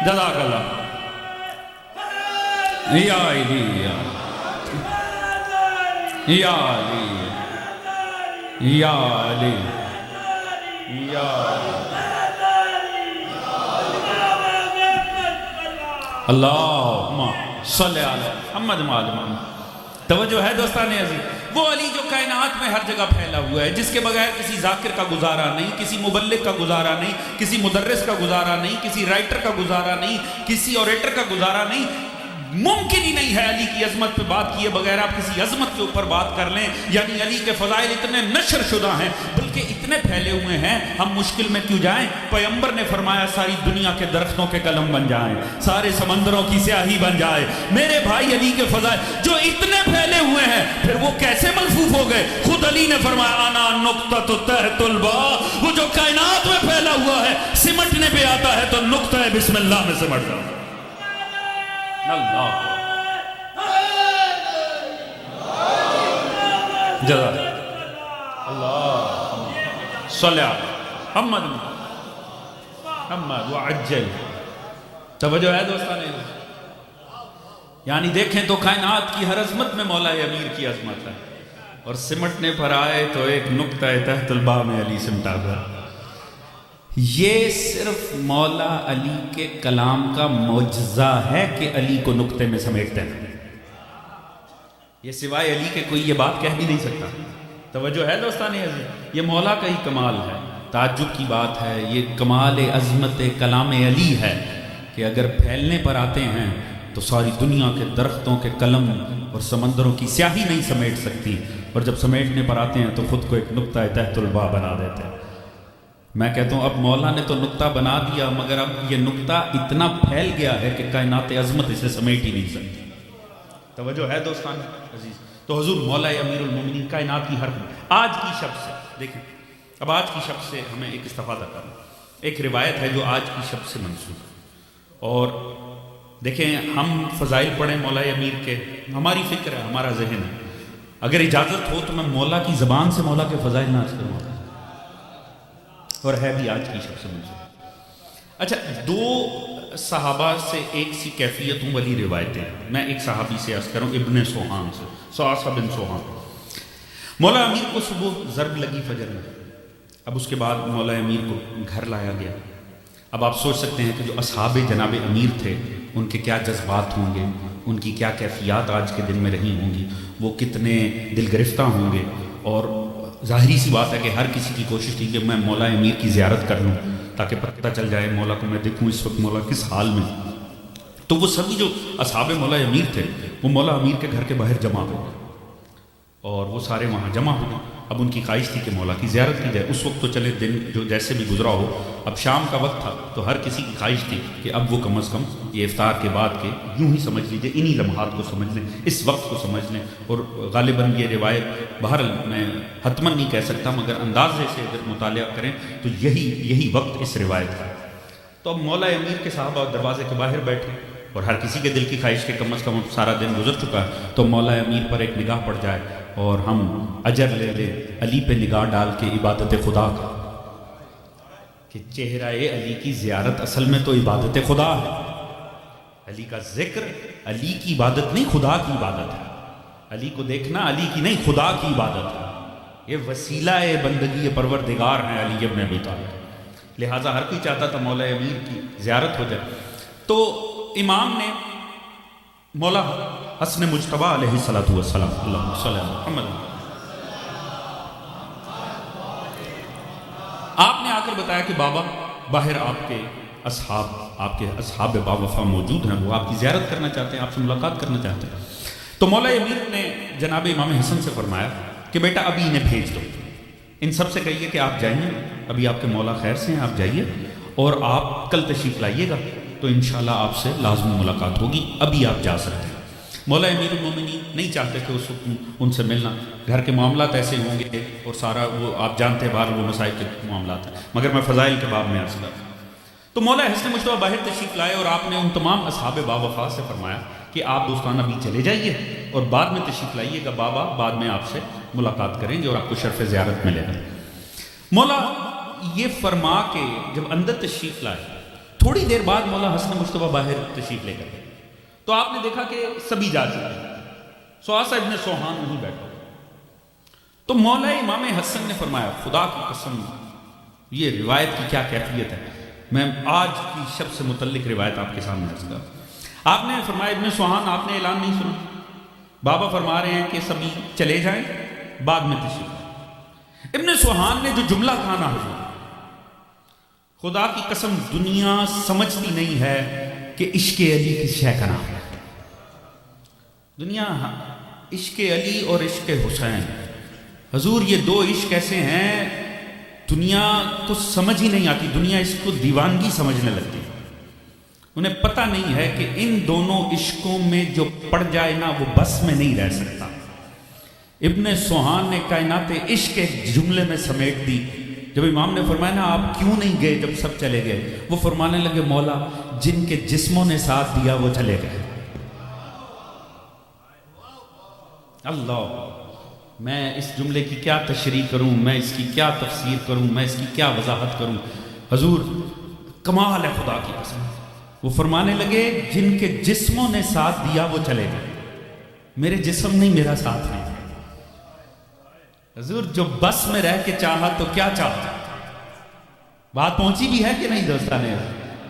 Speaker 1: جزاک اللہ یا علی یا علی یا علی یا اللہم صلی علی محمد وعلی۔ توجہ ہے دوستان عزیز، وہ علی جو کائنات میں ہر جگہ پھیلا ہوا ہے، جس کے بغیر کسی ذاکر کا گزارا نہیں، کسی مبلغ کا گزارا نہیں، کسی مدرس کا گزارا نہیں، کسی رائٹر کا گزارا نہیں، کسی اوریٹر کا گزارا نہیں۔ ممکن ہی نہیں ہے علی کی عظمت پہ بات کیے بغیر آپ کسی عظمت کے اوپر بات کر لیں۔ یعنی علی کے فضائل اتنے نشر شدہ ہیں، بلکہ اتنے پھیلے ہوئے ہیں، ہم مشکل میں کیوں جائیں؟ پیغمبر نے فرمایا ساری دنیا کے درختوں کے قلم بن جائیں، سارے سمندروں کی سیاہی بن جائے۔ میرے بھائی علی کے فضائل جو اتنے پھیلے ہوئے ہیں، پھر وہ کیسے ملفوف ہو گئے؟ خود علی نے فرمایا انا نقطۃ تحت الباء، وہ جو کائنات میں پھیلا ہوا ہے سمٹنے پہ آتا ہے تو نقطہ بسم اللہ میں سمٹ جاتا ہے۔ اللہ جزاک اللہ صلی علی محمد محمد وعجل۔ توجہ ہے دوستان، یعنی دیکھیں تو کائنات کی ہر عظمت میں مولا امیر کی عظمت ہے، اور سمٹنے پر آئے تو ایک نقطہ تحت الباء میں علی سمٹا گیا۔ یہ صرف مولا علی کے کلام کا معجزہ ہے کہ علی کو نقطے میں سمیٹتے ہیں، یہ سوائے علی کے کوئی یہ بات کہہ بھی نہیں سکتا۔ توجہ ہے دوستان عزیز، یہ مولا کا ہی کمال ہے، تعجب کی بات ہے، یہ کمال عظمت کلام علی ہے کہ اگر پھیلنے پر آتے ہیں تو ساری دنیا کے درختوں کے قلم اور سمندروں کی سیاہی نہیں سمیٹ سکتی، اور جب سمیٹنے پر آتے ہیں تو خود کو ایک نقطہ تحت الباء بنا دیتے ہیں۔ میں کہتا ہوں اب مولا نے تو نقطہ بنا دیا، مگر اب یہ نقطہ اتنا پھیل گیا ہے کہ کائنات عظمت اسے سمیٹ ہی نہیں سکتی۔ توجہ ہے دوستان عزیز، تو حضور مولا امیر المومنین کائنات کی ہر آج کی شب سے دیکھیں، اب آج کی شب سے ہمیں ایک استفادہ کرنا، ایک روایت ہے جو آج کی شب سے منسوب ہے، اور دیکھیں ہم فضائل پڑھیں مولا امیر کے، ہماری فکر ہے، ہمارا ذہن ہے، اگر اجازت ہو تو میں مولا کی زبان سے مولا کے فضائل ناز کروں، اور ہے بھی آج کی شب سے منسوب۔ اچھا، دو صحابہ سے ایک سی کیفیتوں والی روایتیں، میں ایک صحابی سے عرض کروں، ابن سوہان سے، سعصع بن سوہان۔ مولا امیر کو صبح ضرب لگی فجر میں، اب اس کے بعد مولا امیر کو گھر لایا گیا۔ اب آپ سوچ سکتے ہیں کہ جو اصحاب جناب امیر تھے ان کے کیا جذبات ہوں گے، ان کی کیا کیفیات آج کے دن میں رہی ہوں گی، وہ کتنے دل گرفتہ ہوں گے، اور ظاہری سی بات ہے کہ ہر کسی کی کوشش تھی کہ میں مولا امیر کی زیارت کر لوں تاکہ پتہ چل جائے مولا کو، میں دیکھوں اس وقت مولا کس حال میں۔ تو وہ سبھی جو اصحاب مولا امیر تھے وہ مولا امیر کے گھر کے باہر جمع ہو گئے، اور وہ سارے وہاں جمع ہو گئے۔ اب ان کی خواہش تھی کہ مولا کی زیارت کی جائے۔ اس وقت تو چلے دن جو جیسے بھی گزرا ہو، اب شام کا وقت تھا تو ہر کسی کی خواہش تھی کہ اب وہ کم از کم یہ افطار کے بعد کے یوں ہی سمجھ لیجیے انہی لمحات کو سمجھ لیں، اس وقت کو سمجھ لیں، اور غالباً یہ روایت بہرحال میں حتماً نہیں کہہ سکتا مگر اندازے سے اگر مطالعہ کریں تو یہی وقت اس روایت کا۔ تو اب مولا امیر کے صحابہ دروازے کے باہر بیٹھے، اور ہر کسی کے دل کی خواہش کہ کم از کم سارا دن گزر چکا ہے تو مولا امیر پر ایک نگاہ پڑ جائے اور ہم اجر لے لیں علی پہ نگاہ ڈال کے عبادت خدا کا، کہ چہرہ علی کی زیارت اصل میں تو عبادت خدا ہے، علی کا ذکر علی کی عبادت نہیں خدا کی عبادت ہے، علی کو دیکھنا علی کی نہیں خدا کی عبادت ہے، یہ وسیلہ بندگی پروردگار ہے علی ابن ابی طالب، لہٰذا ہر کوئی چاہتا تھا مولا امیر کی زیارت ہو جائے۔ تو امام نے مولا حسن مجتبیٰ علیہ السلام اللہم صلی اللہ محمد، آپ نے آ کر بتایا کہ بابا باہر آپ کے اصحاب باوفا موجود ہیں، وہ آپ کی زیارت کرنا چاہتے ہیں، آپ سے ملاقات کرنا چاہتے ہیں۔ تو مولا امیر نے جناب امام حسن سے فرمایا کہ بیٹا ابھی انہیں بھیج دو، ان سب سے کہیے کہ آپ جائیے، ابھی آپ کے مولا خیر سے ہیں، آپ جائیے اور آپ کل تشریف لائیے گا تو انشاءاللہ آپ سے لازمی ملاقات ہوگی، ابھی آپ جا سکتے ہیں۔ مولا امیر المومنین نہیں چاہتے کہ اس وقت ان سے ملنا، گھر کے معاملات ایسے ہوں گے اور سارا وہ آپ جانتے ہیں باہر وہ مسائل کے معاملات ہیں، مگر میں فضائل کے باب میں عرض کر رہا ہوں۔ تو مولا حسن مجتبیٰ باہر تشریف لائے اور آپ نے ان تمام اصحاب باوفا سے فرمایا کہ آپ دوستان ابھی چلے جائیے اور بعد میں تشریف لائیے گا، بابا بعد میں آپ سے ملاقات کریں گے اور آپ کو شرف زیارت ملے گا۔ مولا یہ فرما کے جب اندر تشریف لائے، تھوڑی دیر بعد مولا حسن مجتبیٰ باہر تشریف لے گئے تو آپ نے دیکھا کہ سبھی جا چکے ہیں، سعصع ابن سوہان وہیں بیٹھا۔ تو مولا امام حسن نے فرمایا خدا کی قسم یہ روایت کی کیا کیفیت ہے، میں آج کی شب سے متعلق روایت آپ کے سامنے عرض کروں۔ آپ نے فرمایا ابن سوہان آپ نے اعلان نہیں سنا، بابا فرما رہے ہیں کہ سبھی چلے جائیں بعد میں تشریف۔ ابن سوہان نے جو جملہ کہا نا حضور، خدا کی قسم دنیا سمجھتی نہیں ہے کہ عشق علی کس شے کا نام ہے۔ دنیا عشق علی اور عشق حسین، حضور یہ دو عشق ایسے ہیں دنیا کو سمجھ ہی نہیں آتی، دنیا اس کو دیوانگی سمجھنے لگتی، انہیں پتہ نہیں ہے کہ ان دونوں عشقوں میں جو پڑ جائے نا وہ بس میں نہیں رہ سکتا۔ ابن سوہان نے کائنات عشق ایک جملے میں سمیٹ دی۔ جب امام نے فرمایا نا آپ کیوں نہیں گئے جب سب چلے گئے، وہ فرمانے لگے مولا جن کے جسموں نے ساتھ دیا وہ چلے گئے۔ اللہ، میں اس جملے کی کیا تشریح کروں، میں اس کی کیا تفسیر کروں، میں اس کی کیا وضاحت کروں، حضور کمال ہے خدا کی قسم۔ وہ فرمانے لگے جن کے جسموں نے ساتھ دیا وہ چلے گئے، میرے جسم نہیں میرا ساتھ نہیں۔ حضور جو بس میں رہ کے چاہا تو کیا چاہتا، بات پہنچی بھی ہے کہ نہیں دوستان؟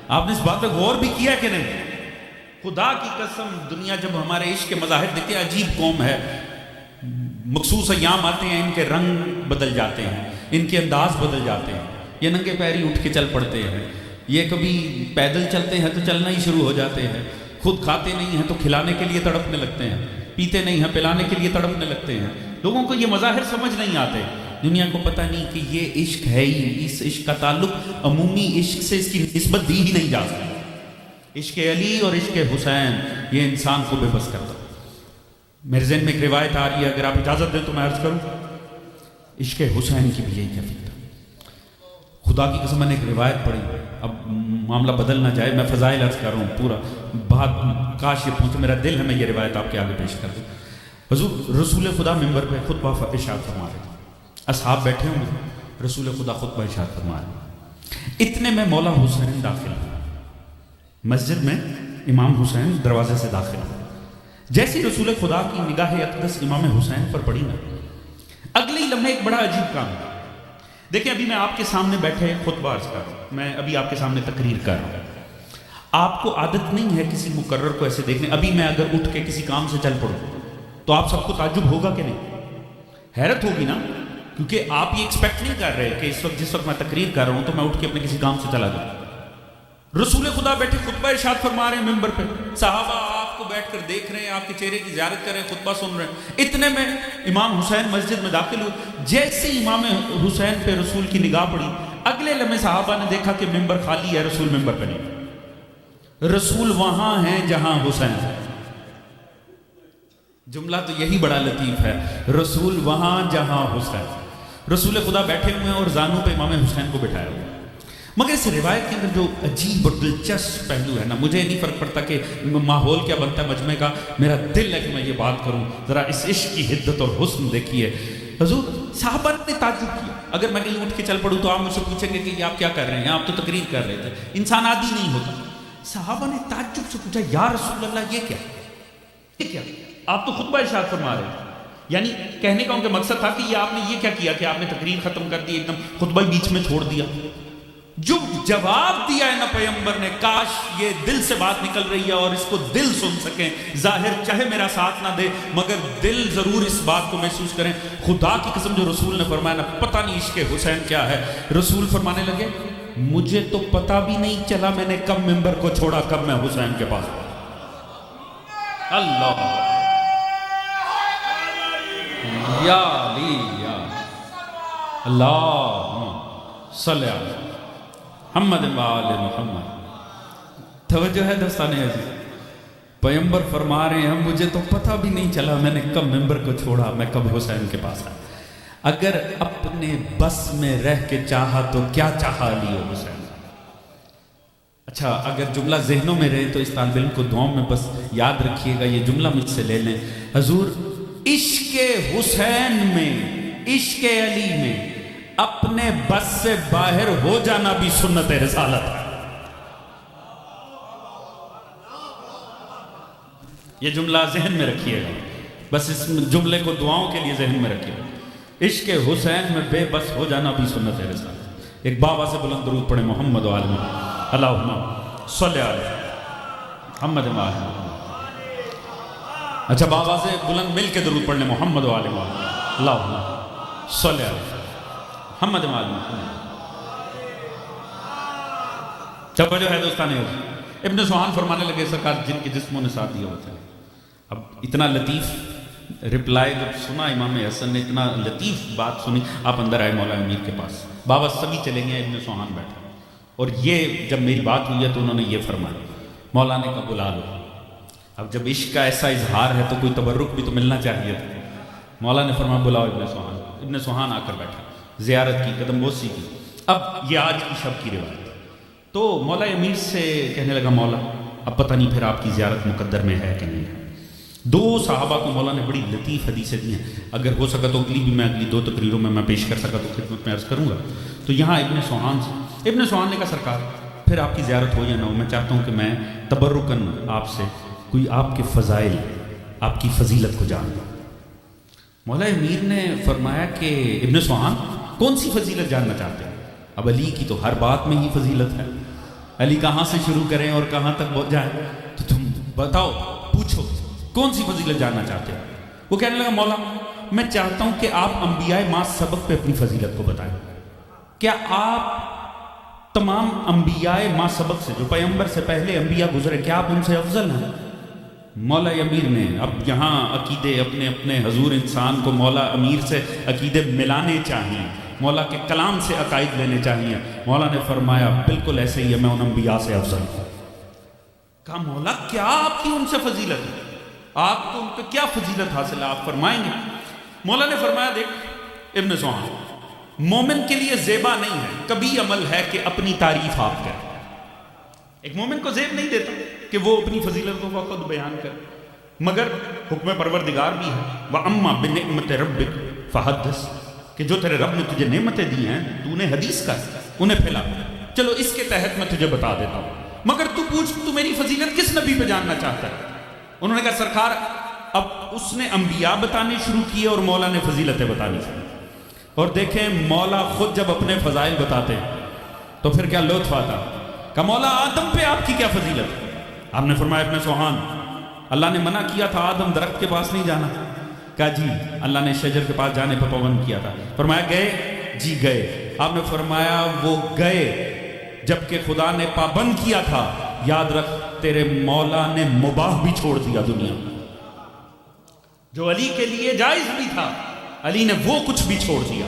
Speaker 1: آپ نے اس بات پہ غور بھی کیا کہ نہیں؟ خدا کی قسم دنیا جب ہمارے عشق کے مظاہر دیکھتے عجیب قوم ہے، مخصوص ایام آتے ہیں، ان کے رنگ بدل جاتے ہیں، ان کے انداز بدل جاتے ہیں، یہ ننگے پیری اٹھ کے چل پڑتے ہیں، یہ کبھی پیدل چلتے ہیں تو چلنا ہی شروع ہو جاتے ہیں، خود کھاتے نہیں ہیں تو کھلانے کے لیے تڑپنے لگتے ہیں، پیتے نہیں ہیں پلانے کے لیے تڑپنے لگتے ہیں. لوگوں کو یہ مظاہر سمجھ نہیں آتے، دنیا کو پتہ نہیں کہ یہ عشق ہے ہی، اس عشق کا تعلق عمومی عشق سے اس کی نسبت دی ہی نہیں جا سکتی. عشق علی اور عشق حسین یہ انسان کو بے بس کرتا. میرے ذہن میں ایک روایت آ رہی ہے، اگر آپ اجازت دیں تو میں عرض کروں. عشق حسین کی بھی یہی کیفیت ہے. خدا کی قسم میں نے ایک روایت پڑھی، اب معاملہ بدل نہ جائے، میں فضائل عرض کر رہا ہوں، پورا بات کاش یہ پہنچے، میرا دل ہے میں یہ روایت آپ کے آگے پیش کر دوں. حضور رسول خدا منبر پہ خطبہ ارشاد فرما رہے تھے، اصحاب بیٹھے ہوں، رسول خدا خطبہ ارشاد فرما رہے. اتنے میں مولا حسین داخل ہوئے مسجد میں، امام حسین دروازے سے داخل ہوئے. جیسی رسول خدا کی نگاہ اقدس امام حسین پر پڑی نا، اگلے ہی لمحے ایک بڑا عجیب کام. دیکھیں ابھی میں آپ کے سامنے بیٹھے خطبہ عرض کر رہا ہوں، میں ابھی آپ کے سامنے تقریر کر رہا ہوں. آپ کو عادت نہیں ہے کسی مقرر کو ایسے دیکھنے. ابھی میں اگر اٹھ کے کسی کام سے چل پڑوں تو آپ سب کو تعجب ہوگا کہ نہیں؟ حیرت ہوگی نا، کیونکہ آپ یہ ایکسپیکٹ نہیں کر رہے کہ جس وقت میں تقریر کر رہا ہوں تو میں اٹھ کے اپنے کسی کام سے چلا جاؤں. رسول خدا بیٹھے خطبہ ارشاد فرما رہے ہیں ممبر پہ، صحابہ آپ کو بیٹھ کر دیکھ رہے ہیں، آپ کے چہرے کی زیارت کر رہے ہیں، خطبہ سن رہے ہیں. اتنے میں امام حسین مسجد میں داخل ہوئے. جیسے امام حسین پہ رسول کی نگاہ پڑی، اگلے لمحے صحابہ نے دیکھا کہ ممبر خالی ہے، رسول ممبر پہ نہیں. رسول وہاں ہیں جہاں حسین ہے. جملہ تو یہی بڑا لطیف ہے، رسول وہاں جہاں حسین. رسول خدا بیٹھے ہوئے ہیں اور زانوں پہ امام حسین کو بٹھایا ہوا ہے. مگر اس روایت کے اندر جو عجیب اور دلچسپ پہلو ہے نا، مجھے نہیں فرق پڑتا کہ ماحول کیا بنتا ہے مجمع کا، میرا دل ہے کہ میں یہ بات کروں. ذرا اس عشق کی حدت اور حسن دیکھیے. حضور صحابہ نے تعجب کیا. اگر میں کہیں اٹھ کے چل پڑوں تو آپ مجھ سے پوچھیں گے کہ یہ آپ کیا کر رہے ہیں، آپ تو تقریر کر رہے تھے. انسان عادی نہیں ہوتا. صحابہ نے تعجب سے پوچھا، یا رسول اللہ یہ کیا، یہ کیا؟ آپ تو خطبہ ارشاد فرما رہے تھے. یعنی کہنے کا ان کا مقصد تھا کہ یہ آپ نے یہ کیا کیا کہ آپ نے تقریر ختم کر دی، ایک دم خطبہ بیچ میں چھوڑ دیا. جو جواب دیا ہے نا پیغمبر نے، کاش یہ دل سے بات نکل رہی ہے اور اس کو دل سن سکیں. ظاہر چاہے میرا ساتھ نہ دے مگر دل ضرور اس بات کو محسوس کریں. خدا کی قسم جو رسول نے فرمایا نا، پتہ نہیں عشق حسین کیا ہے. رسول فرمانے لگے، مجھے تو پتہ بھی نہیں چلا میں نے کب ممبر کو چھوڑا، کب میں حسین کے پاس. اللہ یا علی یا اللہ صلی علی محمد و آل محمد. توجہ ہے دوستان عزیز، پیغمبر فرما رہے ہیں مجھے تو پتہ بھی نہیں چلا میں نے کب ممبر کو چھوڑا، میں کب حسین کے پاس آیا. اگر اپنے بس میں رہ کے چاہا تو کیا چاہا علی و حسین. اچھا اگر جملہ ذہنوں میں رہے تو اس طالب علم کو دعاؤں میں بس یاد رکھیے گا، یہ جملہ مجھ سے لے لیں. حضور عشق حسین میں، عشق علی میں اپنے بس سے باہر ہو جانا بھی سنت رسالت ہے. یہ جملہ ذہن میں رکھیے گا، بس اس جملے کو دعاؤں کے لیے ذہن میں رکھیے گا. عشق حسین میں بے بس ہو جانا بھی سنت رسالت. ایک بابا سے بلند درود پڑھیں، محمد و آل محمد، اللہم صلی علی محمد و آل محمد. اچھا بابا سے بلند مل کے درود پڑھ لیں، محمد و آل محمد، اللہم صلی علی محمد و آل محمد. توجہ ہے دوستان. ابن سبحان فرمانے لگے سرکار جن کے جسموں نے ساتھ دیا ہوتا ہے. اب اتنا لطیف رپلائی جب سنا امام حسن نے، اتنا لطیف بات سنی، آپ اندر آئے مولا امیر کے پاس. بابا سبھی چلے گئے، ابن سبحان بیٹھا. اور یہ جب میری بات ہوئی ہے تو انہوں نے یہ فرمایا، مولا نے کہا بلا لو. اب جب عشق کا ایسا اظہار ہے تو کوئی تبرک بھی تو ملنا چاہیے تھا. مولا نے فرمایا بلاؤ ابن سبحان. ابن سبحان آ کر بیٹھا، زیارت کی، قدم بوسی کی. اب یہ آج کی شب کی روایت. تو مولا امیر سے کہنے لگا مولا اب پتہ نہیں پھر آپ کی زیارت مقدر میں ہے کہ نہیں ہے. دو صحابہ کو مولا نے بڑی لطیف حدیثیں دی ہیں، اگر ہو سکا تو اگلی بھی میں اگلی دو تقریروں میں پیش کر سکا تو خدمت میں عرض کروں گا. تو یہاں ابن سبحان سے، ابن سبحان نے کہا سرکار پھر آپ کی زیارت ہو یا نہ ہو، میں چاہتا ہوں کہ میں تبرکاً آپ سے کوئی آپ کے فضائل، آپ کی فضیلت کو جان لوں. مولا امیر نے فرمایا کہ ابن سبحان کون سی فضیلت جاننا چاہتے ہیں؟ اب علی کی تو ہر بات میں ہی فضیلت ہے، علی کہاں سے شروع کریں اور کہاں تک پہنچ جائیں، تو تم بتاؤ، پوچھو کون سی فضیلت جاننا چاہتے ہیں. وہ کہنے لگا مولا میں چاہتا ہوں کہ آپ انبیاء ما سبق پہ اپنی فضیلت کو بتائیں. کیا آپ تمام انبیاء ما سبق سے جو پیغمبر سے پہلے انبیاء گزرے کیا آپ ان سے افضل ہیں؟ مولا امیر نے اب یہاں عقیدے اپنے اپنے حضور انسان کو مولا امیر سے عقیدے ملانے چاہیے, مولا کے کلام سے عقائد لینے چاہیے. مولا نے فرمایا بالکل ایسے ہی ہے, میں ان انبیاء سے افضل ہوں. کہا مولا کیا آپ کی ان سے فضیلت ہے, آپ کو ان پہ کیا فضیلت حاصل ہے, آپ فرمائیں گے؟ مولا نے فرمایا دیکھ ابن سوہان, مومن کے لیے زیبا نہیں ہے کبھی عمل ہے کہ اپنی تعریف آپ کریں. ایک مومن کو زیب نہیں دیتا کہ وہ اپنی فضیلتوں کو خود بیان کرے, مگر حکم پروردگار بھی ہے وَأَمَّا بِنِعْمَةِ رَبِّكَ فَحَدِّثْ, کہ جو تیرے رب نے تجھے نعمتیں دی ہیں تو انہیں حدیث کر, انہیں پھیلا. چلو اس کے تحت میں تجھے بتا دیتا ہوں, مگر تو پوچھ تو میری فضیلت کس نبی پہ جاننا چاہتا ہے؟ انہوں نے کہا سرکار اب اس نے انبیاء بتانے شروع کیے اور مولا نے فضیلتیں بتانی شروع. اور دیکھیں مولا خود جب اپنے فضائل بتاتے تو پھر کیا لطف آتا. کہ مولا آدم پہ آپ کی کیا فضیلت ہے؟ آپ نے فرمایا ابن سوہان اللہ نے منع کیا تھا آدم درخت کے پاس نہیں جانا. کہا جی اللہ نے شجر کے پاس جانے پر پابند کیا تھا. فرمایا گئے؟ جی گئے. آپ نے فرمایا وہ گئے جبکہ خدا نے پابند کیا تھا, یاد رکھ تیرے مولا نے مباح بھی چھوڑ دیا دنیا, جو علی کے لیے جائز بھی تھا علی نے وہ کچھ بھی چھوڑ دیا.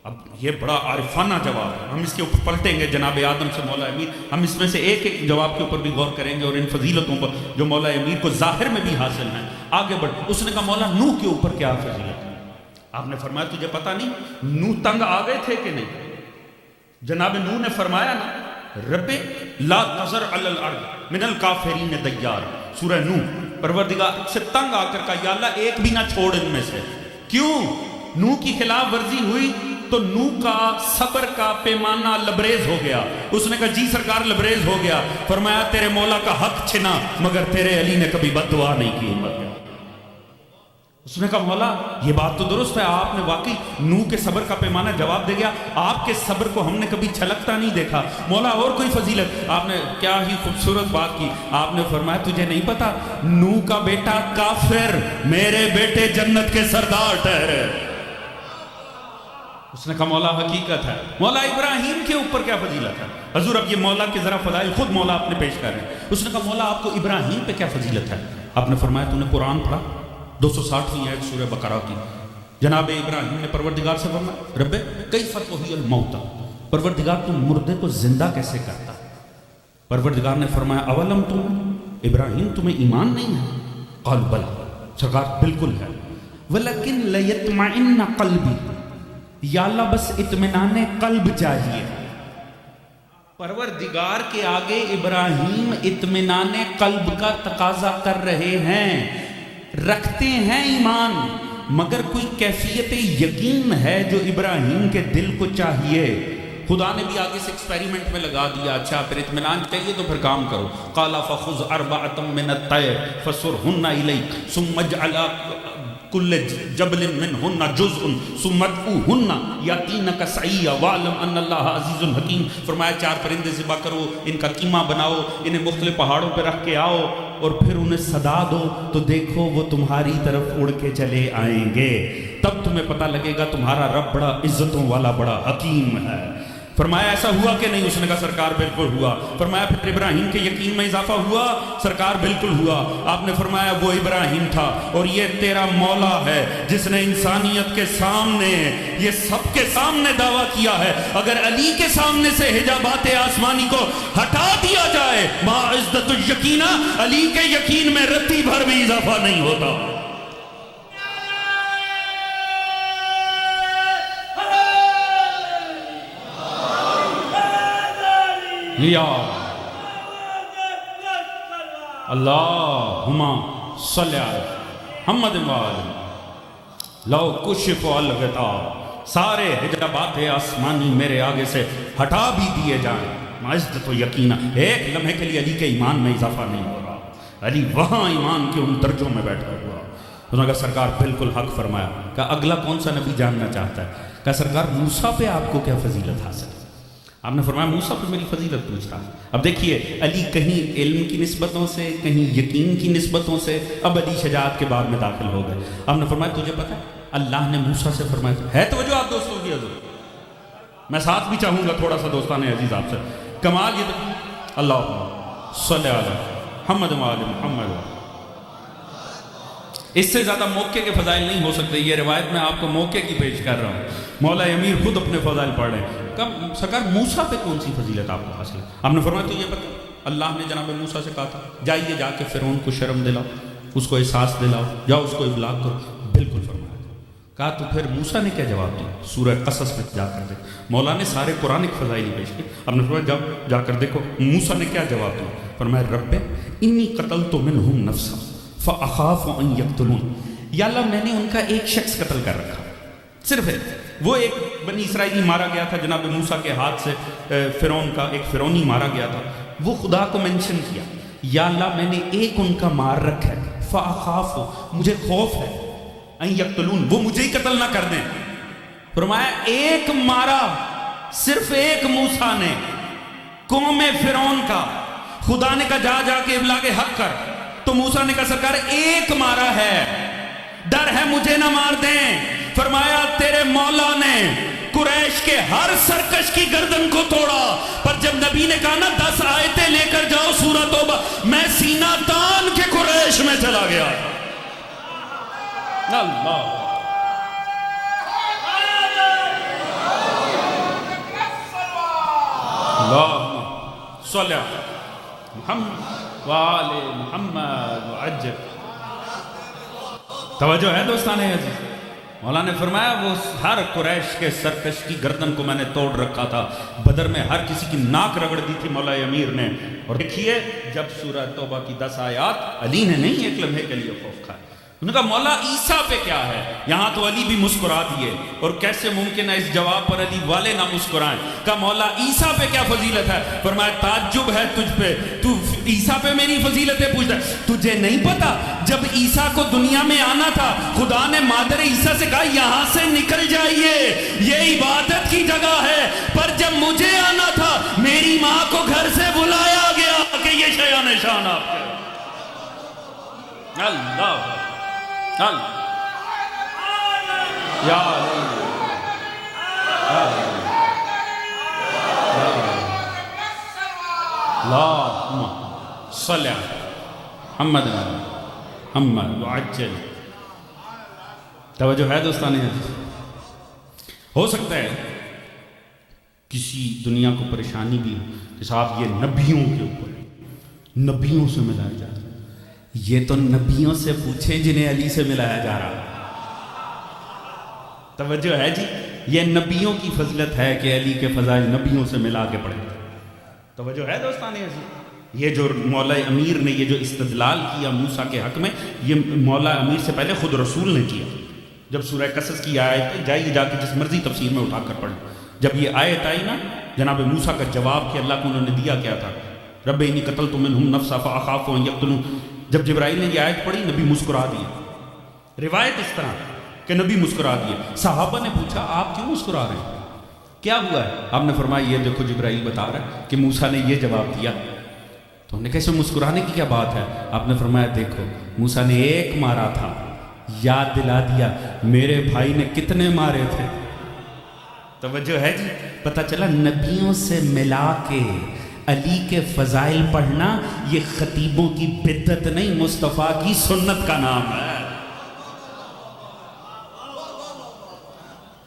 Speaker 1: اب یہ بڑا عارفانہ جواب ہے, ہم اس کے اوپر پلٹیں گے جناب آدم سے مولا امیر, ہم اس میں سے ایک ایک جواب کے اوپر بھی غور کریں گے اور ان فضیلتوں پر جو مولا امیر کو ظاہر میں بھی حاصل ہیں. آگے بڑھ, اس نے کہا مولا نوح کے اوپر کیا فضیلت ہے؟ آپ نے فرمایا تجھے پتہ نہیں نوح تنگ آ گئے تھے کہ نہیں؟ جناب نوح نے فرمایا نا رب لا تذر علی الارض من الکافرین دیار, سورہ نوح, پروردگار سے تنگ آ کر کہا یا اللہ ایک بھی نہ چھوڑ ان میں سے. کیوں؟ نوح کی خلاف ورزی ہوئی تو نوح کا صبر کا پیمانہ لبریز ہو گیا. اس نے کہا جی سرکار لبریز ہو گیا. فرمایا تیرے مولا کا حق چھنا مگر تیرے علی نے کبھی بد دعا نہیں کی. اس نے کہا مولا یہ بات تو درست ہے, آپ نے واقعی نوح کے صبر کا پیمانہ جواب دے گیا, آپ کے صبر کو ہم نے کبھی چھلکتا نہیں دیکھا. مولا اور کوئی فضیلت؟ آپ نے کیا ہی خوبصورت بات کی. آپ نے فرمایا تجھے نہیں پتا نوح کا بیٹا کافر میرے بیٹے جنت کے سردار ٹھہرے. اس نے کہا مولا حقیقت ہے. مولا ابراہیم کے اوپر کیا فضیلت ہے؟ حضور اب یہ مولا کے ذرا فضائل خود مولا آپ نے پیش کر رہے ہیں. اس نے کہا مولا آپ کو ابراہیم پہ کیا فضیلت ہے؟ آپ نے فرمایا تو نے قرآن پڑھا 260ویں آیت سورہ بقرہ کی. جناب ابراہیم نے پروردگار سے فرمایا رب کیف تحیی الموتى, پروردگار تم مردے کو زندہ کیسے کرتا؟ پروردگار نے فرمایا اولم تم ابراہیم تمہیں ایمان نہیں ہے؟ قال بلى, سرکار بالکل ہے. ولکن لیطمئن قلبی, یا اللہ بس اطمینان قلب چاہیے. پروردگار کے آگے ابراہیم اطمینان قلب کا تقاضا کر رہے ہیں, رکھتے ہیں ایمان, مگر کوئی کیفیت یقین ہے جو ابراہیم کے دل کو چاہیے. خدا نے بھی آگے سے ایکسپیریمنٹ میں لگا دیا, اچھا پھر اطمینان چاہیے تو پھر کام کرو. قال فخذ اربعۃ من الطیر فصرهن الیک ثم اجعل کل جبل منہن جزء ثم ادعوہن یاتینک سعیا واعلم ان اللہ عزیز حکیم. فرمایا 4 پرندے ذبح کرو, ان کا قیمہ بناؤ, انہیں مختلف پہاڑوں پہ رکھ کے آؤ اور پھر انہیں صدا دو تو دیکھو وہ تمہاری طرف اڑ کے چلے آئیں گے. تب تمہیں پتہ لگے گا تمہارا رب بڑا عزتوں والا بڑا حکیم ہے. فرمایا ایسا ہوا کہ نہیں؟ اس نے کہا سرکار بالکل ہوا. فرمایا پھر ابراہیم کے یقین میں اضافہ ہوا؟ سرکار بالکل ہوا. آپ نے فرمایا وہ ابراہیم تھا اور یہ تیرا مولا ہے جس نے انسانیت کے سامنے, یہ سب کے سامنے دعویٰ کیا ہے اگر علی کے سامنے سے حجابات آسمانی کو ہٹا دیا جائے ما عزت الیقین, علی کے یقین میں رتی بھر بھی اضافہ نہیں ہوتا. یا اللہم صلی علی محمد لو کشف الغطاء, سارے حجابات آسمانی میرے آگے سے ہٹا بھی دیے جائیں, معزت و یقینہ ایک لمحے کے لیے علی کے ایمان میں اضافہ نہیں ہو رہا. علی وہاں ایمان کے ان درجوں میں بیٹھا ہوا. انہوں نے کہا سرکار بالکل حق فرمایا. کہا اگلا کون سا نبی جاننا چاہتا ہے؟ کہا سرکار موسیٰ پہ آپ کو کیا فضیلت حاصل ہے؟ آپ نے فرمایا موسیٰ پہ میری فضیلت پوچھتا ہے. اب دیکھیے علی کہیں علم کی نسبتوں سے کہیں یقین کی نسبتوں سے اب علی شجاعت کے باب میں داخل ہو گئے. آپ نے فرمایا تجھے پتہ ہے اللہ نے موسیٰ سے فرمایا ہے توجہ آپ دوستوں کی حضور, میں ساتھ بھی چاہوں گا تھوڑا سا دوستان عزیز آپ سے کمال یہ تو اللہ صلی علی محمد و آل محمد. اس سے زیادہ موقع کے فضائل نہیں ہو سکتے. یہ روایت میں آپ کو موقع کی پیش کر رہا ہوں. مولا امیر خود اپنے فضائل پڑھ رہے ہیں. کب سرکار موسیٰ پہ کون سی فضیلت آپ کو حاصل ہے؟ آپ نے فرمایا تو یہ پتہ اللہ نے جناب موسیٰ سے کہا تھا جائیے جا کے فرعون کو شرم دلاؤ, اس کو احساس دلاؤ, جاؤ اس کو ابلاغ کرو. بالکل فرمایا. کہا تو پھر موسیٰ نے کیا جواب دیا؟ سورہ قصص میں جا کر دیکھ. مولا نے سارے قرآنک فضائل پیش کیے. آپ نے فرمایا جاؤ جا کر دیکھو موسیٰ نے کیا جواب دیا. فرمایا رب انی قتلت منہم نفسا فاخاف ان یقتلون. یا اللہ میں نے ان کا ایک شخص قتل کر رکھا, صرف ہے وہ ایک بنی اسرائیلی مارا گیا تھا جناب موسیٰ کے ہاتھ سے. فرعون کا ایک فرعونی مارا گیا تھا, وہ خدا کو منشن کیا یا اللہ میں نے ایک ان کا مار رکھا ہے فاخاف مجھے خوف ہے ان یقتلون وہ مجھے ہی قتل نہ کر دیں. فرمایا ایک مارا صرف ایک موسیٰ نے قوم فرعون کا, خدا نے کہا جا جا کے ابلاغ حق کر, تو موسیٰ نے کہا سرکار ایک مارا ہے ڈر ہے مجھے نہ مار دیں. فرمایا تیرے مولا نے قریش کے ہر سرکش کی گردن کو توڑا, پر جب نبی نے کہا نا 10 آیتیں لے کر جاؤ سورہ توبہ, میں سینہ تان کے قریش میں چلا گیا. اللہ اللہ صلی محمد وآل محمد وعجل. توجہ ہے دوستان عزیز. مولا نے فرمایا وہ ہر قریش کے سرکش کی گردن کو میں نے توڑ رکھا تھا. بدر میں ہر کسی کی ناک رگڑ دی تھی مولا امیر نے. اور دیکھیے جب سورہ توبہ کی 10 آیات علی نے نہیں ایک لمحے کے لیے خوف کھایا. انہوں نے کہا مولا عیسیٰ پہ کیا ہے؟ یہاں تو علی بھی مسکرا دیے, اور کیسے ممکن ہے اس جواب پر علی والے نہ مسکرائیں. کہا مولا عیسیٰ پہ کیا فضیلت ہے؟ فرمایا تعجب ہے تجھ پہ, تو عیسیٰ پہ میری فضیلتیں پوچھتا ہے. تجھے نہیں پتا جب عیسیٰ کو دنیا میں آنا تھا خدا نے مادر عیسیٰ سے کہا یہاں سے نکل جائیے یہ عبادت کی جگہ ہے, پر جب مجھے آنا تھا میری ماں کو گھر سے بلایا گیا کہ یہ شیان شان آپ کے. اللہ یا اللہم صلی محمد محمد وعجل. توجہ ہے دوستان عزیز. ہو سکتا ہے کسی دنیا کو پریشانی بھی ہو کہ صاحب یہ نبیوں کے اوپر نبیوں سے ملایا جا رہا ہے. یہ تو نبیوں سے پوچھیں جنہیں علی سے ملایا جا رہا ہے. توجہ ہے جی, یہ نبیوں کی فضلت ہے کہ علی کے فضائل نبیوں سے ملا کے پڑھیں. توجہ ہے دوستان عزیز. یہ جو مولا امیر نے یہ جو استدلال کیا موسیٰ کے حق میں, یہ مولا امیر سے پہلے خود رسول نے کیا. جب سورہ قصص کی آیت جائیے جا کے جس مرضی تفسیر میں اٹھا کر پڑھیں, جب یہ آیت آئی نا جناب موسیٰ کا جواب کہ اللہ کو انہوں نے دیا کیا تھا, رب انی قتلت منہم نفسا فاخاف ان یقتلون. جب جبرائیل نے یہ آیت پڑھی نبی مسکرا دیے. روایت اس طرح کہ نبی مسکرا دیے. صحابہ نے پوچھا آپ کیوں مسکرا رہے ہیں, کیا ہوا ہے؟ آپ نے فرمایا یہ دیکھو جبرائیل بتا رہا ہے کہ موسیٰ نے یہ جواب دیا. تو ہم نے کیسے مسکرانے کی کیا بات ہے؟ آپ نے فرمایا دیکھو موسیٰ نے ایک مارا تھا, یاد دلا دیا میرے بھائی نے کتنے مارے تھے. توجہ ہے جی. پتہ چلا نبیوں سے ملا کے علی کے فضائل پڑھنا یہ خطیبوں کی بدعت نہیں, مصطفیٰ کی سنت کا نام ہے.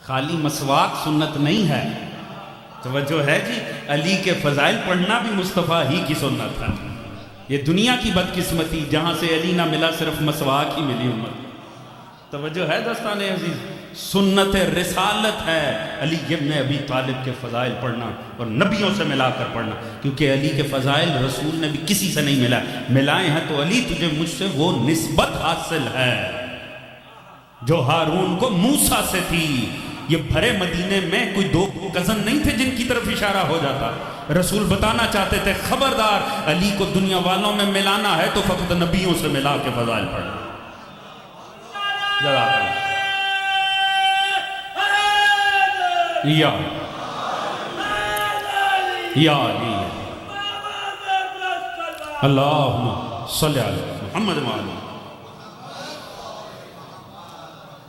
Speaker 1: خالی مسواک سنت نہیں ہے. توجہ ہے جی. علی کے فضائل پڑھنا بھی مصطفیٰ ہی کی سنت ہے. یہ دنیا کی بدقسمتی جہاں سے علی نہ ملا صرف مسواک ہی ملی امت. توجہ ہے دوستان عزیز. سنت رسالت ہے علی ابن ابی طالب کے فضائل پڑھنا اور نبیوں سے ملا کر پڑھنا, کیونکہ علی کے فضائل رسول نے بھی کسی سے نہیں ملائے ہیں. تو علی تجھے مجھ سے وہ نسبت حاصل ہے جو ہارون کو موسیٰ سے تھی. یہ بھرے مدینے میں کوئی 2 کزن نہیں تھے جن کی طرف اشارہ ہو جاتا. رسول بتانا چاہتے تھے خبردار علی کو دنیا والوں میں ملانا ہے تو فقط نبیوں سے ملا کے فضائل پڑھنا. یا یا علی اللہم صلی علی محمد وعلی.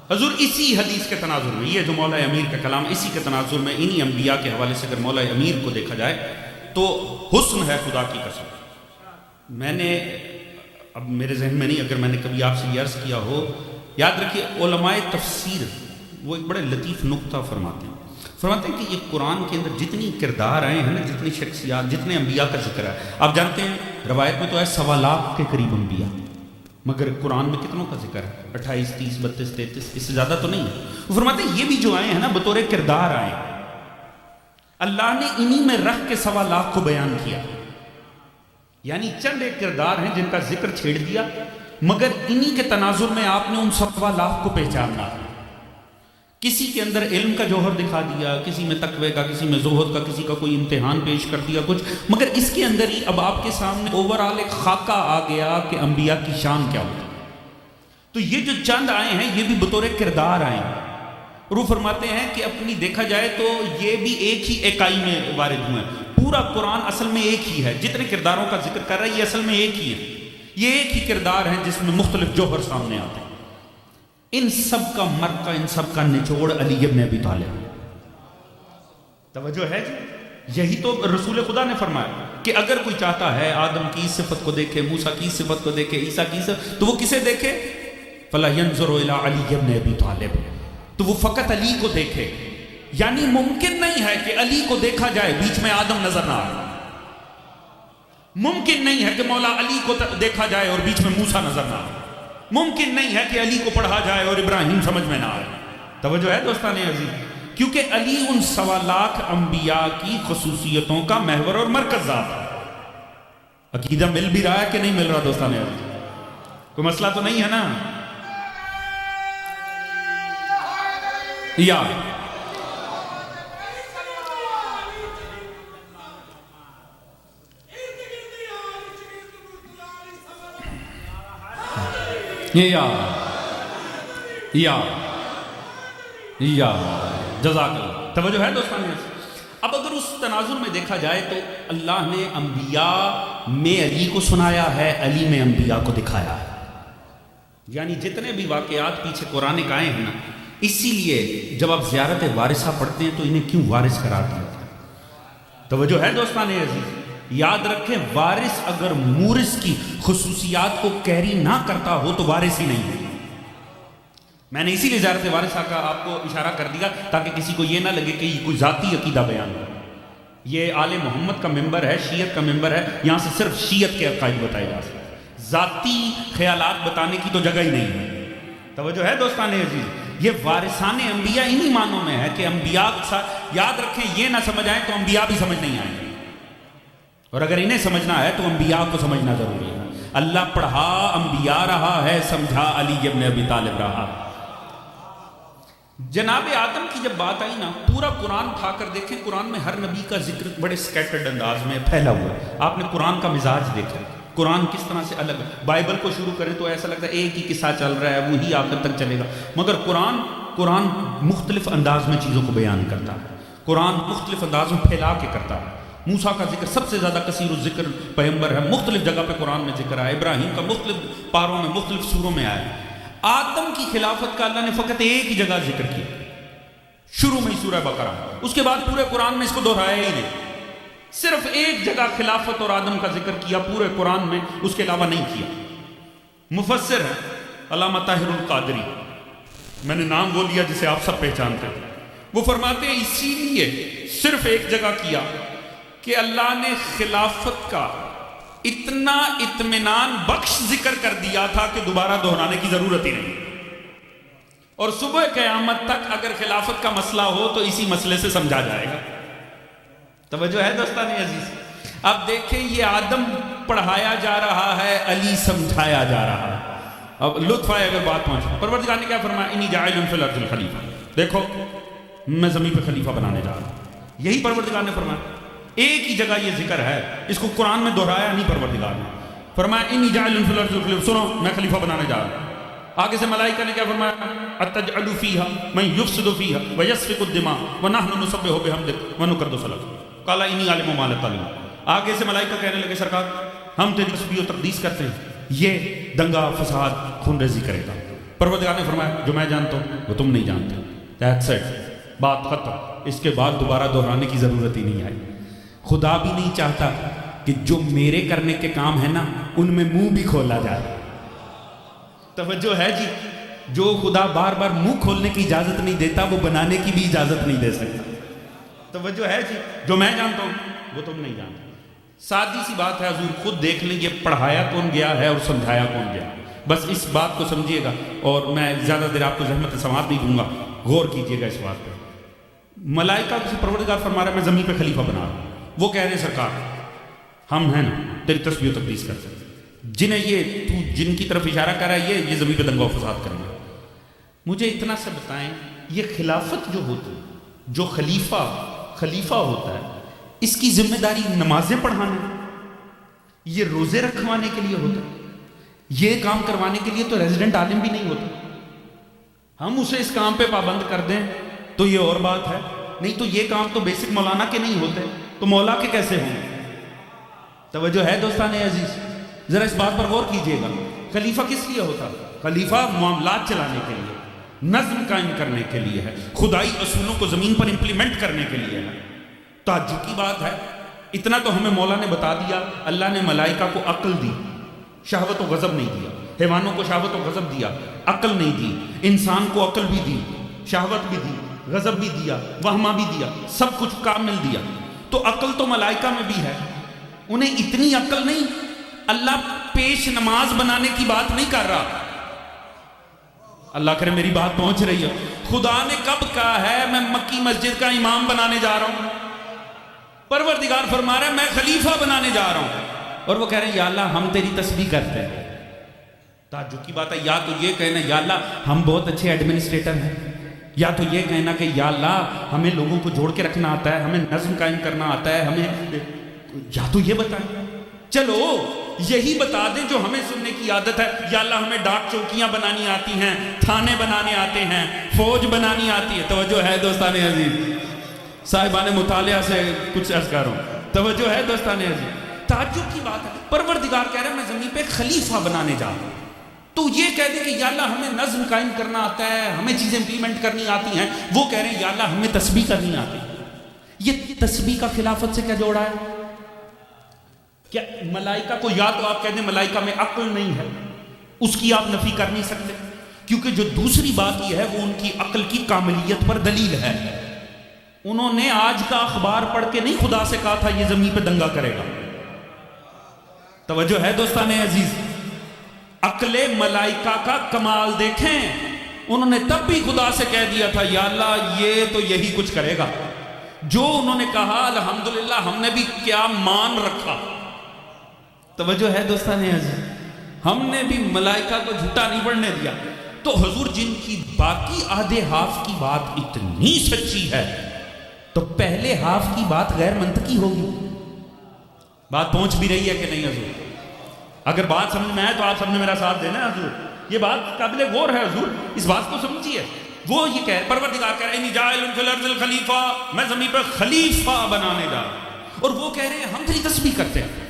Speaker 1: حضور اسی حدیث کے تناظر میں، یہ جو مولا امیر کا کلام، اسی کے تناظر میں انہی انبیاء کے حوالے سے اگر مولا امیر کو دیکھا جائے تو حسن ہے خدا کی قسم. میں نے اب میرے ذہن میں نہیں، اگر میں نے کبھی آپ سے یہ عرض کیا ہو، یاد رکھیے علماء تفسیر وہ ایک بڑے لطیف نقطہ فرماتے ہیں کہ یہ قرآن کے اندر جتنی کردار آئے ہیں نا، جتنی شخصیات، جتنے انبیاء کا ذکر ہے، آپ جانتے ہیں روایت میں تو ہے 1.25 لاکھ کے قریب انبیاء، مگر قرآن میں کتنوں کا ذکر ہے؟ 28 30 32 33، اس سے زیادہ تو نہیں ہے. وہ فرماتے ہیں یہ بھی جو آئے ہیں نا بطور کردار آئے ہیں، اللہ نے انہی میں رکھ کے 1.25 لاکھ کو بیان کیا. یعنی چند ایک کردار ہیں جن کا ذکر چھیڑ دیا، مگر انہی کے تناظر میں آپ نے ان 1.25 لاکھ کو پہچاننا. کسی کے اندر علم کا جوہر دکھا دیا، کسی میں تقوی کا، کسی میں زہد کا، کسی کا کوئی امتحان پیش کر دیا کچھ، مگر اس کے اندر ہی اب آپ کے سامنے اوورآل ایک خاکہ آ گیا کہ انبیاء کی شان کیا ہوتی. تو یہ جو چند آئے ہیں یہ بھی بطور کردار آئے ہیں. اور وہ فرماتے ہیں کہ اپنی دیکھا جائے تو یہ بھی ایک ہی اکائی میں وارد ہوئے ہیں. پورا قرآن اصل میں ایک ہی ہے، جتنے کرداروں کا ذکر کر رہا ہے یہ اصل میں ایک ہی ہے. یہ ایک ہی کردار ہیں جس میں مختلف جوہر سامنے آتے ہیں. ان سب کا مرکہ، ان سب کا نچوڑ علی ابن ابی طالب. توجہ ہے جی؟ یہی تو رسول خدا نے فرمایا کہ اگر کوئی چاہتا ہے آدم کی صفت کو دیکھے، موسیٰ کی صفت کو دیکھے، عیسیٰ کی صفت، تو وہ کسے دیکھے؟ فَلَا يَنْظُرُ إِلَىٰ عَلِيِّ ابْنِ أَبِي طَالِبٍ، تو وہ فقط علی کو دیکھے. یعنی ممکن نہیں ہے کہ علی کو دیکھا جائے بیچ میں آدم نظر نہ آئے. ممکن نہیں ہے کہ مولا علی کو دیکھا جائے اور بیچ میں موسیٰ نظر نہ آئے. ممکن نہیں ہے کہ علی کو پڑھا جائے اور ابراہیم سمجھ میں نہ آئے. توجہ ہے دوستان عزیز؟ کیونکہ علی ان 1.25 لاکھ انبیاء کی خصوصیتوں کا محور اور مرکز ذات ہے. عقیدہ مل بھی رہا ہے کہ نہیں مل رہا دوستان عزیز؟ کوئی مسئلہ تو نہیں ہے نا؟ یا جزاک اللہ. توجہ ہے دوستان. اب اگر اس تناظر میں دیکھا جائے تو اللہ نے انبیاء میں علی کو سنایا ہے، علی میں انبیاء کو دکھایا ہے. یعنی جتنے بھی واقعات پیچھے قرآن کے آئے ہیں نا، اسی لیے جب آپ زیارت وارثہ پڑھتے ہیں تو انہیں کیوں وارث قرار دیا تھا؟ توجہ ہے دوستان عزیز؟ یاد رکھیں وارث اگر مورث کی خصوصیات کو کیری نہ کرتا ہو تو وارث ہی نہیں ہے. میں نے اسی لیے زیارت وارثہ کا آپ کو اشارہ کر دیا تاکہ کسی کو یہ نہ لگے کہ یہ کوئی ذاتی عقیدہ بیان ہے. یہ آل محمد کا ممبر ہے، شیعت کا ممبر ہے، یہاں سے صرف شیعت کے عقائد بتائے جا سکتے، ذاتی خیالات بتانے کی تو جگہ ہی نہیں ہے. توجہ ہے دوستان عزیز؟ یہ وارثان انبیاء انہی معنوں میں ہے کہ انبیاء یاد رکھیں یہ نہ سمجھ آئیں تو انبیاء بھی سمجھ نہیں آئیں گے، اور اگر انہیں سمجھنا ہے تو انبیاء کو سمجھنا ضروری ہے. اللہ پڑھا انبیاء رہا ہے، سمجھا علی ابن ابی طالب رہا. جناب آدم کی جب بات آئی نا، پورا قرآن اٹھا کر دیکھیں، قرآن میں ہر نبی کا ذکر بڑے سکیٹرڈ انداز میں پھیلا ہوا ہے. آپ نے قرآن کا مزاج دیکھا، قرآن کس طرح سے الگ. بائبل کو شروع کریں تو ایسا لگتا ہے ایک ہی قصہ چل رہا ہے، وہی آخر تک چلے گا، مگر قرآن مختلف انداز میں چیزوں کو بیان کرتا ہے. قرآن مختلف انداز میں پھیلا کے کرتا ہے. موسیٰ کا ذکر سب سے زیادہ کثیر الذکر پیغمبر ہے، مختلف جگہ پہ قرآن میں ذکر آیا. ابراہیم کا مختلف پاروں میں، مختلف سوروں میں آیا. آدم کی خلافت کا اللہ نے فقط ایک ہی جگہ ذکر کیا، شروع میں ہی سورہ بقرہ. اس کے بعد پورے قرآن میں اس کو دہرایا ہی نہیں. صرف ایک جگہ خلافت اور آدم کا ذکر کیا پورے قرآن میں، اس کے علاوہ نہیں کیا. مفسر ہے علامہ طاہر القادری، میں نے نام وہ لیا جسے آپ سب پہچانتے ہیں. وہ فرماتے ہیں اسی لیے صرف ایک جگہ کیا کہ اللہ نے خلافت کا اتنا اطمینان بخش ذکر کر دیا تھا کہ دوبارہ دہرانے کی ضرورت ہی نہیں. اور صبح قیامت تک اگر خلافت کا مسئلہ ہو تو اسی مسئلے سے سمجھا جائے گا. توجہ ہے دوستان عزیز؟ اب دیکھیں یہ آدم پڑھایا جا رہا ہے، علی سمجھایا جا رہا ہے. اب لطف آئے اگر بات پہنچے. پروردگار نے کیا فرمایا؟ انی جاعل فی الارض خلیفہ. دیکھو میں زمین پہ خلیفہ بنانے جا رہا ہوں. یہی پروردگار نے فرمایا. ایک ہی جگہ یہ ذکر ہے، اس کو قرآن میں دہرایا نہیں. پروردگار نے فرمایا انی جاعل فی الارض خلیفہ. سنو میں خلیفہ بنانے جا رہا ہوں. آگے سے ملائکہ نے کیا فرمایا؟ اتجعل فیہا من یفسد فیہا ویسفک الدماء ونحن نسبح بحمدک ونقدس لک. قال انی عالم ما لا تعلمون. آگے سے ملائکہ کہنے لگے سرکار ہم تیری تسبیح و تقدیس کرتے ہیں, یہ دنگا فساد خون ریزی کرے گا. پروردگار نے فرمایا جو میں جانتا ہوں وہ تم نہیں جانتے. That's it. بات ختم. اس کے بعد دوبارہ دہرانے کی ضرورت ہی نہیں آئی. خدا بھی نہیں چاہتا کہ جو میرے کرنے کے کام ہیں نا ان میں منہ بھی کھولا جائے. توجہ ہے جی, جو خدا بار بار منہ کھولنے کی اجازت نہیں دیتا وہ بنانے کی بھی اجازت نہیں دے سکتا. توجہ ہے جی, جو میں جانتا ہوں وہ تم نہیں جانتے. سادی سی بات ہے, حضور خود دیکھ لیں یہ پڑھایا کون گیا ہے اور سمجھایا کون گیا. بس اس بات کو سمجھیے گا, اور میں زیادہ دیر آپ کو زحمت سماعت نہیں دوں گا, غور کیجیے گا اس بات پہ. ملائکہ سے پروردگار فرما رہا ہے میں زمین پہ خلیفہ بنا رہا ہوں. وہ کہہ رہے ہیں سرکار ہم ہیں نا تیری تسبیح و تقدیس کرتے ہیں, جنہیں یہ تو جن کی طرف اشارہ کر رہا ہے یہ زمین پہ دنگا و فساد کریں گے. مجھے اتنا سا بتائیں, یہ خلافت جو ہوتی ہے, جو خلیفہ ہوتا ہے, اس کی ذمہ داری نمازیں پڑھانے, یہ روزے رکھوانے کے لیے ہوتا ہے, یہ کام کروانے کے لیے تو ریزیڈنٹ عالم بھی نہیں ہوتا. ہم اسے اس کام پہ پابند کر دیں تو یہ اور بات ہے, نہیں تو یہ کام تو بیسک مولانا کے نہیں ہوتے تو مولا کے کیسے ہوں. توجہ ہے دوستان عزیز, ذرا اس بات پر غور کیجئے گا. خلیفہ کس لیے ہوتا ہے؟ خلیفہ معاملات چلانے کے لیے, نظم قائم کرنے کے لیے ہے, خدائی اصولوں کو زمین پر امپلیمنٹ کرنے کے لیے ہے. تعجب کی بات ہے, اتنا تو ہمیں مولا نے بتا دیا, اللہ نے ملائکہ کو عقل دی, شہوت و غضب نہیں دیا. حیوانوں کو شہوت و غضب دیا, عقل نہیں دی. انسان کو عقل بھی دی, شہوت بھی دی, غضب بھی دیا, وہمہ بھی دیا, سب کچھ کامل دیا. تو عقل تو ملائکہ میں بھی ہے, انہیں اتنی عقل نہیں. اللہ پیش نماز بنانے کی بات نہیں کر رہا. اللہ کرے میری بات پہنچ رہی ہے. خدا نے کب کہا ہے میں مکی مسجد کا امام بنانے جا رہا ہوں؟ پروردگار فرما رہا ہے میں خلیفہ بنانے جا رہا ہوں. اور وہ کہہ رہے ہیں یا اللہ ہم تیری تسبیح کرتے ہیں. تعجب کی بات ہے, یا تو یہ کہنا یا اللہ ہم بہت اچھے ایڈمنسٹریٹر ہیں, یا تو یہ کہنا کہ یا اللہ ہمیں لوگوں کو جوڑ کے رکھنا آتا ہے, ہمیں نظم قائم کرنا آتا ہے, ہمیں یا تو یہ بتائیں. چلو یہی بتا دیں جو ہمیں سننے کی عادت ہے, یا اللہ ہمیں ڈاک چوکیاں بنانی آتی ہیں, تھانے بنانے آتے ہیں, فوج بنانی آتی ہے. توجہ ہے دوستان عزیز, صاحبان مطالعہ سے کچھ عرض کر رہا ہوں. توجہ ہے دوستان عزیز, تعجب کی بات ہے. پروردگار کہہ رہا ہے میں زمین پہ خلیفہ بنانے جا رہا ہوں. تو یہ کہہ دے کہ یا اللہ ہمیں نظم قائم کرنا آتا ہے, ہمیں چیزیں امپلیمنٹ کرنی آتی ہیں. وہ کہہ رہے ہیں یا اللہ ہمیں تسبیح کرنی آتی ہے. یہ تسبیح کا خلافت سے کیا جوڑا ہے؟ کیا ملائکہ کو, یا تو آپ کہہ دیں ملائکہ میں عقل نہیں ہے, اس کی آپ نفی کر نہیں سکتے, کیونکہ جو دوسری بات یہ ہے وہ ان کی عقل کی کاملیت پر دلیل ہے. انہوں نے آج کا اخبار پڑھ کے نہیں خدا سے کہا تھا یہ زمین پہ دنگا کرے گا. توجہ ہے دوستان عزیز, عقل ملائکہ کا کمال دیکھیں. انہوں نے تب بھی خدا سے کہہ دیا تھا یا اللہ یہ تو یہی کچھ کرے گا. جو انہوں نے کہا الحمدللہ ہم نے بھی کیا مان رکھا. توجہ ہے دوستان عزیز, ہم نے بھی ملائکہ کو جھوٹا نہیں پڑھنے دیا. تو حضور جن کی باقی آدھے ہاف کی بات اتنی سچی ہے تو پہلے ہاف کی بات غیر منطقی ہوگی. بات پہنچ بھی رہی ہے کہ نہیں حضور؟ اگر بات سمجھ میں آئے تو آپ سب نے میرا ساتھ دینا ہے حضور. یہ بات قابل غور ہے حضور, اس بات کو سمجھیے. وہ یہ کہہ پروردگار کہہ رہے ہیں جاعل فی الارض الخلیفہ, میں زمین پر خلیفہ بنانے جا رہا ہوں. اور وہ کہہ رہے ہیں ہم تیری تسبیح کرتے ہیں.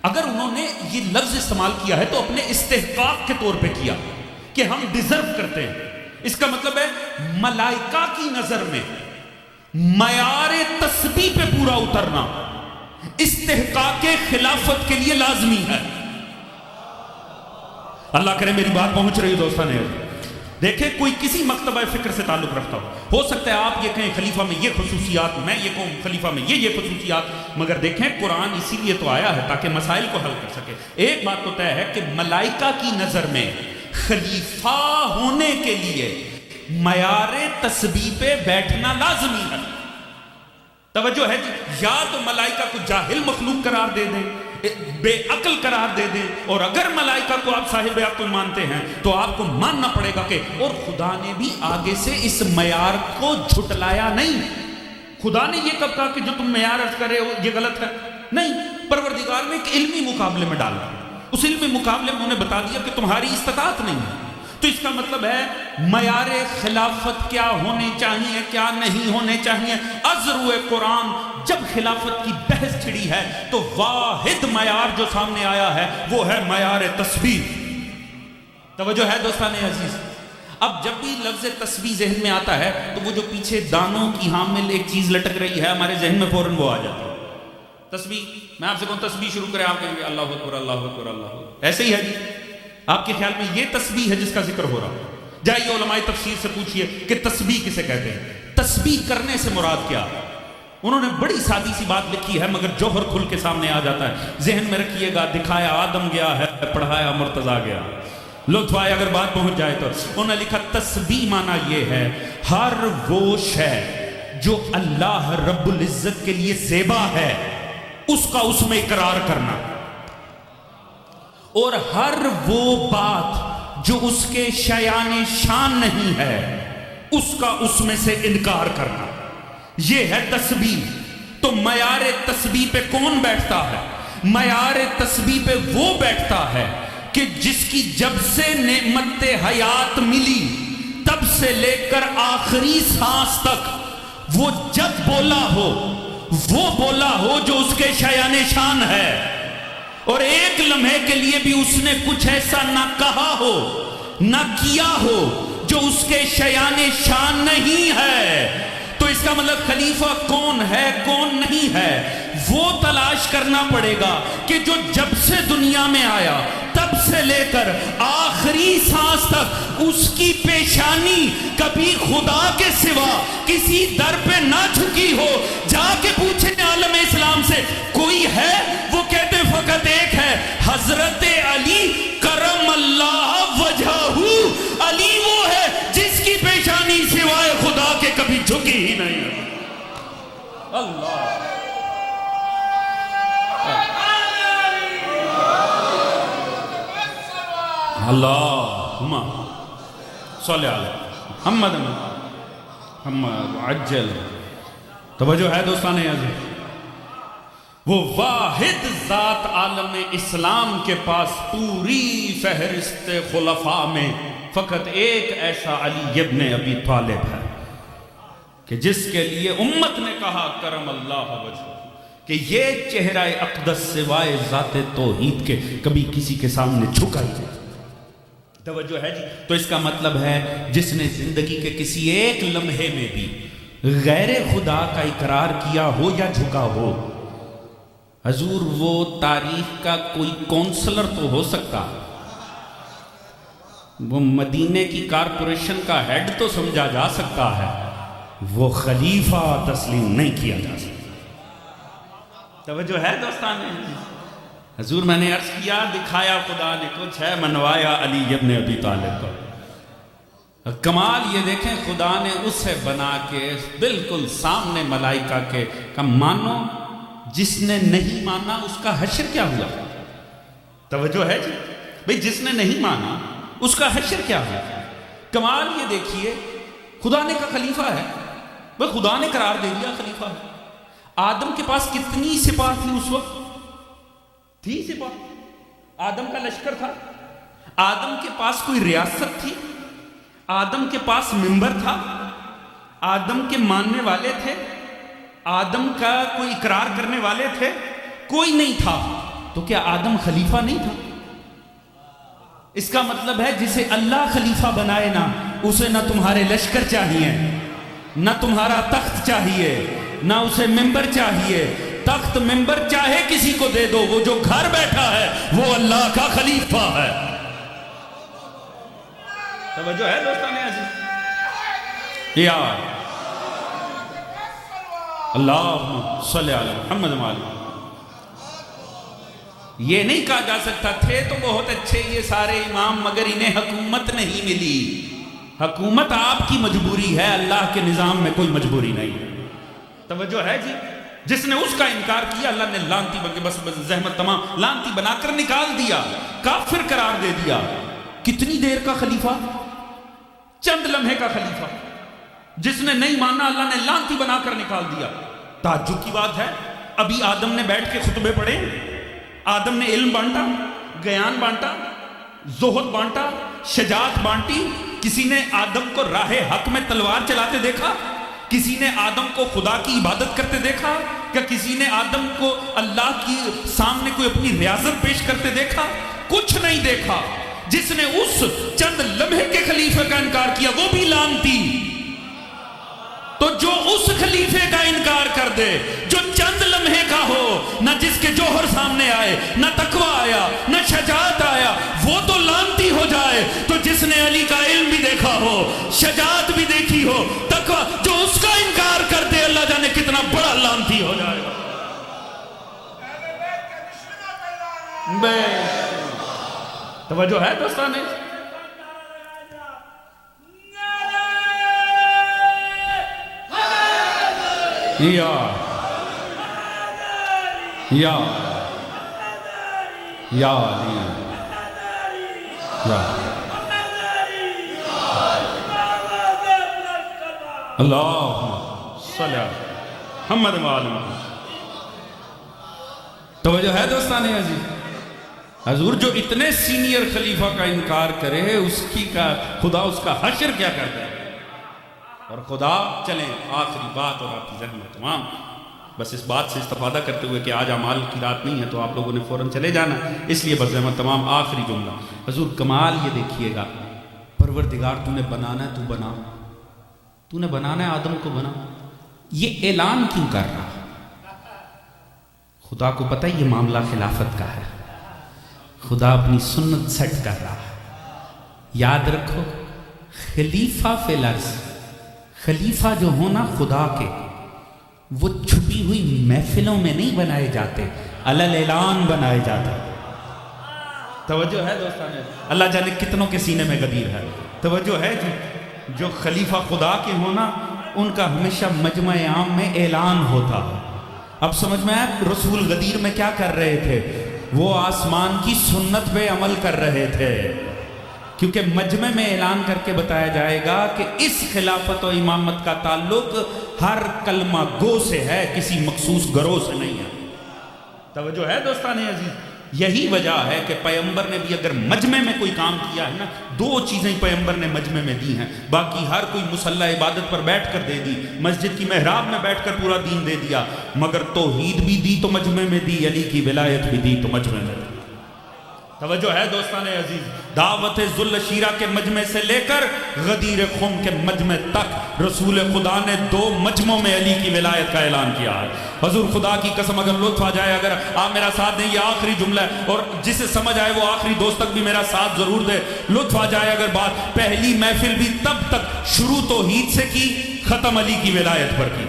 Speaker 1: اگر انہوں نے یہ لفظ استعمال کیا ہے تو اپنے استحقاق کے طور پہ کیا کہ ہم ڈیزرو کرتے ہیں. اس کا مطلب ہے ملائکہ کی نظر میں معیار تسبیح پہ پورا اترنا استحقاق خلافت کے لیے لازمی ہے. اللہ کرے میری بات پہنچ رہی ہے دوستان. دیکھیں کوئی کسی مکتبہ فکر سے تعلق رکھتا ہو سکتا ہے آپ یہ کہیں خلیفہ میں یہ خصوصیات, میں یہ کہوں خلیفہ میں یہ خصوصیات, مگر دیکھیں قرآن اسی لیے تو آیا ہے تاکہ مسائل کو حل کر سکے. ایک بات تو طے ہے کہ ملائکہ کی نظر میں خلیفہ ہونے کے لیے معیار تسبیح پہ بیٹھنا لازمی ہے. توجہ ہے جی, یا تو ملائکہ کو جاہل مخلوق قرار دے دیں, بے عقل قرار دے دیں, اور اگر ملائکہ کو آپ صاحب عقل مانتے ہیں تو آپ کو ماننا پڑے گا کہ اور خدا نے بھی آگے سے اس معیار کو جھٹلایا نہیں. خدا نے یہ کب کہا کہ جو تم معیار عرض کر رہے ہو یہ غلط ہے؟ نہیں, پروردگار نے ایک علمی مقابلے میں ڈالا. اس علمی مقابلے میں انہیں بتا دیا کہ تمہاری استطاعت نہیں ہے, تو اس کا مطلب ہے معیار خلافت کیا ہونے چاہیے، کیا نہیں ہونے چاہیے. از روئے قرآن جب خلافت کی بحث چھڑی ہے تو واحد معیار جو سامنے آیا ہے وہ ہے معیار تسبیح. توجہ ہے دوستان عزیز. اب جب بھی لفظ تسبیح ذہن میں آتا ہے تو وہ جو پیچھے دانوں کی حامل ایک چیز لٹک رہی ہے ہمارے ذہن میں فوراً وہ آ جاتی ہے. تسبیح، میں آپ سے کہوں تسبیح شروع کریں، آپ کہیں گے اللہ اکبر اللہ اکبر اللہ اکبر. ایسے ہی ہے جی؟ آپ کے خیال میں یہ تسبیح ہے جس کا ذکر ہو رہا؟ جائیے علماء تفسیر سے پوچھئے کہ تسبیح کسے کہتے ہیں، تسبیح کرنے سے مراد کیا. انہوں نے بڑی سادی سی بات لکھی ہے مگر جوہر کھل کے سامنے آ جاتا ہے. ذہن میں رکھیے گا، دکھایا آدم گیا ہے، پڑھایا مرتضیٰ گیا. لطف آئے اگر بات پہنچ جائے تو. انہوں نے لکھا تسبیح معنی یہ ہے ہر وہ شے جو اللہ رب العزت کے لیے زیبا ہے اس کا اس میں اقرار کرنا، اور ہر وہ بات جو اس کے شایان شان نہیں ہے اس کا اس میں سے انکار کرنا. یہ ہے تسبیح. تو معیار تسبیح پہ کون بیٹھتا ہے؟ معیار تسبیح پہ وہ بیٹھتا ہے کہ جس کی جب سے نعمت حیات ملی تب سے لے کر آخری سانس تک وہ جب بولا ہو وہ بولا ہو جو اس کے شایان شان ہے، اور ایک لمحے کے لیے بھی اس نے کچھ ایسا نہ کہا ہو نہ کیا ہو جو اس کے شایان شان نہیں ہے. تو اس کا مطلب خلیفہ کون ہے کون نہیں ہے وہ تلاش کرنا پڑے گا کہ جو جب سے دنیا میں آیا تب سے لے کر آخری سانس تک اس کی پیشانی کبھی خدا کے سوا کسی در پہ نہ جھکی ہو. جا کے پوچھیں عالم اسلام سے کوئی ہے؟ وہ کہتے فقط ایک ہے، حضرت علی کرم اللہ وجہہ. علی وہ ہے جس کی پیشانی سوائے خدا کے کبھی جھکی ہی نہیں. اللہ اللہم صلی علیہ محمد محمد عجل. توجہ ہے دوستان عزیز. وہ واحد ذات عالم اسلام کے پاس پوری فہرست خلفاء میں فقط ایک ایسا علی ابن ابی طالب ہے کہ جس کے لیے امت نے کہا کرم اللہ وجہ کہ یہ چہرہ اقدس سوائے ذات توحید کے کبھی کسی کے سامنے جھکا ہی نہیں. توجہ ہے جی. تو اس کا مطلب ہے جس نے زندگی کے کسی ایک لمحے میں بھی غیر خدا کا اقرار کیا ہو یا جھکا ہو، حضور وہ تاریخ کا کوئی کونسلر تو ہو سکتا، وہ مدینے کی کارپوریشن کا ہیڈ تو سمجھا جا سکتا ہے، وہ خلیفہ تسلیم نہیں کیا جا سکتا. توجہ ہے دوستان. حضور میں نے عرض کیا دکھایا خدا نے کچھ ہے، منوایا علی ابن ابی طالب کو. کمال یہ دیکھیں خدا نے اسے بنا کے بالکل سامنے ملائکہ کے کہ مانو، جس نے نہیں مانا اس کا حشر کیا ہوا. توجہ ہے جی بھئی، جس نے نہیں مانا اس کا حشر کیا ہوا. کمال یہ دیکھیے خدا نے کہا خلیفہ ہے، بھئی خدا نے قرار دے دیا خلیفہ ہے. آدم کے پاس کتنی سپاہ تھی اس وقت؟ تھی سپاہ. آدم کا لشکر تھا. آدم کے پاس کوئی ریاست تھی؟ آدم کے پاس ممبر تھا؟ آدم کے ماننے والے تھے؟ آدم کا کوئی اقرار کرنے والے تھے؟ کوئی نہیں تھا. تو کیا آدم خلیفہ نہیں تھا؟ اس کا مطلب ہے جسے اللہ خلیفہ بنائے نا اسے نہ تمہارے لشکر چاہیے، نہ تمہارا تخت چاہیے، نہ اسے ممبر چاہیے. تخت ممبر چاہے کسی کو دے دو، وہ جو گھر بیٹھا ہے وہ اللہ کا خلیفہ ہے. توجہ ہے دوستان عزیز. یا اللہم صلی علی محمد وآلہ. یہ نہیں کہا جا سکتا تھے تو بہت اچھے یہ سارے امام مگر انہیں حکومت نہیں ملی. حکومت آپ کی مجبوری ہے، اللہ کے نظام میں کوئی مجبوری نہیں ہے. توجہ ہے جی. جس نے اس کا انکار کیا اللہ نے لانتی بن کے بس زحمت تمام لانتی بنا کر نکال دیا، کافر قرار دے دیا. کتنی دیر کا خلیفہ؟ چند لمحے کا خلیفہ. جس نے نہیں مانا اللہ نے لانتی بنا کر نکال دیا. تعجب کی بات ہے ابھی آدم نے بیٹھ کے خطبے پڑھے، آدم نے علم بانٹا، گیان بانٹا، زہد بانٹا، شجاعت بانٹی؟ کسی نے آدم کو راہ حق میں تلوار چلاتے دیکھا؟ کسی نے آدم کو خدا کی عبادت کرتے دیکھا؟ کیا کسی نے آدم کو اللہ کی سامنے کوئی اپنی ریاضت پیش کرتے دیکھا؟ کچھ نہیں دیکھا۔ جس نے اس چند لمحے کے خلیفے کا انکار کیا وہ بھی لعنتی۔ تو جو اس خلیفے کا انکار کر دے جو چند لمحے کا ہو، نہ جس کے جوہر سامنے آئے، نہ تقویٰ آیا، نہ شجاعت آیا، وہ تو لعنتی ہو جائے۔ تو جس نے علی کا علم بھی دیکھا ہو، شجاعت بھی دیکھی ہو، تقویٰ، جو اس کا انکار کر دے اللہ جانے کتنا بڑا لعنتی ہو جائے گا۔ توجہ ہے دوستان؟ یا یا یا اللہ صلی محمد وآلہ۔ توجہ ہے دوستان عزیز؟ حضور جو اتنے سینئر خلیفہ کا انکار کرے اس کی کا خدا اس کا حشر کیا کرتا ہے؟ اور خدا چلیں آخری بات اور آپ کی ذہن میں تمام بس اس بات سے استفادہ کرتے ہوئے کہ آج اعمال کی رات نہیں ہے تو آپ لوگوں نے فوراً چلے جانا، اس لیے بس ذہن تمام آخری جملہ حضور کمال یہ دیکھیے گا، پروردگار تو نے بنانا ہے، تو بنا، تو نے بنانا ہے آدم کو بنا، یہ اعلان کیوں کر رہا؟ خدا کو پتہ ہے یہ معاملہ خلافت کا ہے، خدا اپنی سنت سیٹ کر رہا ہے۔ یاد رکھو خلیفہ فی الارض، خلیفہ جو ہونا خدا کے، وہ چھپی ہوئی محفلوں میں نہیں بنائے جاتے، علل اعلان بنائے جاتے۔ توجہ ہے دوستان؟ اللہ جانے کتنوں کے سینے میں غدیر ہے۔ توجہ ہے جو خلیفہ خدا کے ہونا ان کا ہمیشہ مجمع عام میں اعلان ہوتا ہے۔ اب سمجھ میں آیا رسول غدیر میں کیا کر رہے تھے؟ وہ آسمان کی سنت پہ عمل کر رہے تھے، کیونکہ مجمع میں اعلان کر کے بتایا جائے گا کہ اس خلافت و امامت کا تعلق ہر کلمہ گو سے ہے، کسی مخصوص گروہ سے نہیں ہے۔ توجہ ہے دوستان عزیز؟ یہی وجہ ہے کہ پیغمبر نے بھی اگر مجمع میں کوئی کام کیا ہے نا، دو چیزیں پیغمبر نے مجمع میں دی ہیں، باقی ہر کوئی مصلی عبادت پر بیٹھ کر دے دی، مسجد کی محراب میں بیٹھ کر پورا دین دے دیا، مگر توحید بھی دی تو مجمع میں دی، علی کی ولایت بھی دی تو مجمع میں دی۔ توجہ ہے دوستان عزیز؟ دعوت ذوالشیرہ کے مجمع سے لے کر غدیر خم کے مجمع تک رسول خدا نے دو مجمعوں میں علی کی ولایت کا اعلان کیا ہے۔ حضور خدا کی قسم اگر لطف آ جائے، اگر آپ میرا ساتھ دیں، یہ آخری جملہ ہے اور جسے سمجھ آئے وہ آخری دوست تک بھی میرا ساتھ ضرور دے، لطف آ جائے اگر بات، پہلی محفل بھی تب تک شروع توحید سے کی، ختم علی کی ولایت پر کی۔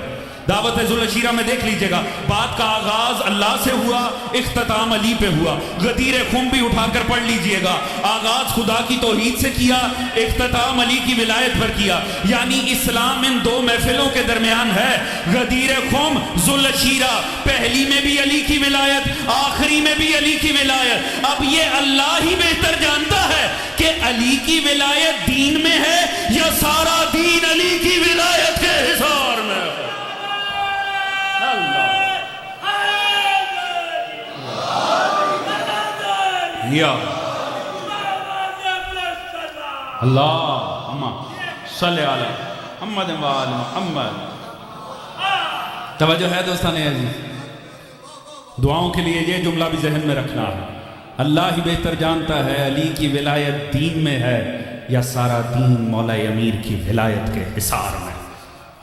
Speaker 1: دعوت ذوالشیرہ میں دیکھ لیجئے گا، بات کا آغاز اللہ سے ہوا، اختتام علی پہ ہوا۔ غدیر خم بھی اٹھا کر پڑھ لیجئے گا، آغاز خدا کی توحید سے کیا، اختتام علی کی ولایت پر کیا، یعنی اسلام ان دو محفلوں کے درمیان ہے۔ غدیر خم، ذوالشیرہ، پہلی میں بھی علی کی ولایت، آخری میں بھی علی کی ولایت۔ اب یہ اللہ ہی بہتر جانتا ہے کہ علی کی ولایت دین میں ہے یا سارا دین علی کی ولایت کے حصار میں ہے۔ یا اللہم صلی علی محمد وآل محمد۔ توجہ ہے دوستان عزیز؟ دعاؤں کے لیے یہ جملہ بھی ذہن میں رکھنا ہے، اللہ ہی بہتر جانتا ہے علی کی ولایت دین میں ہے یا سارا دین مولا امیر کی ولایت کے حصار میں۔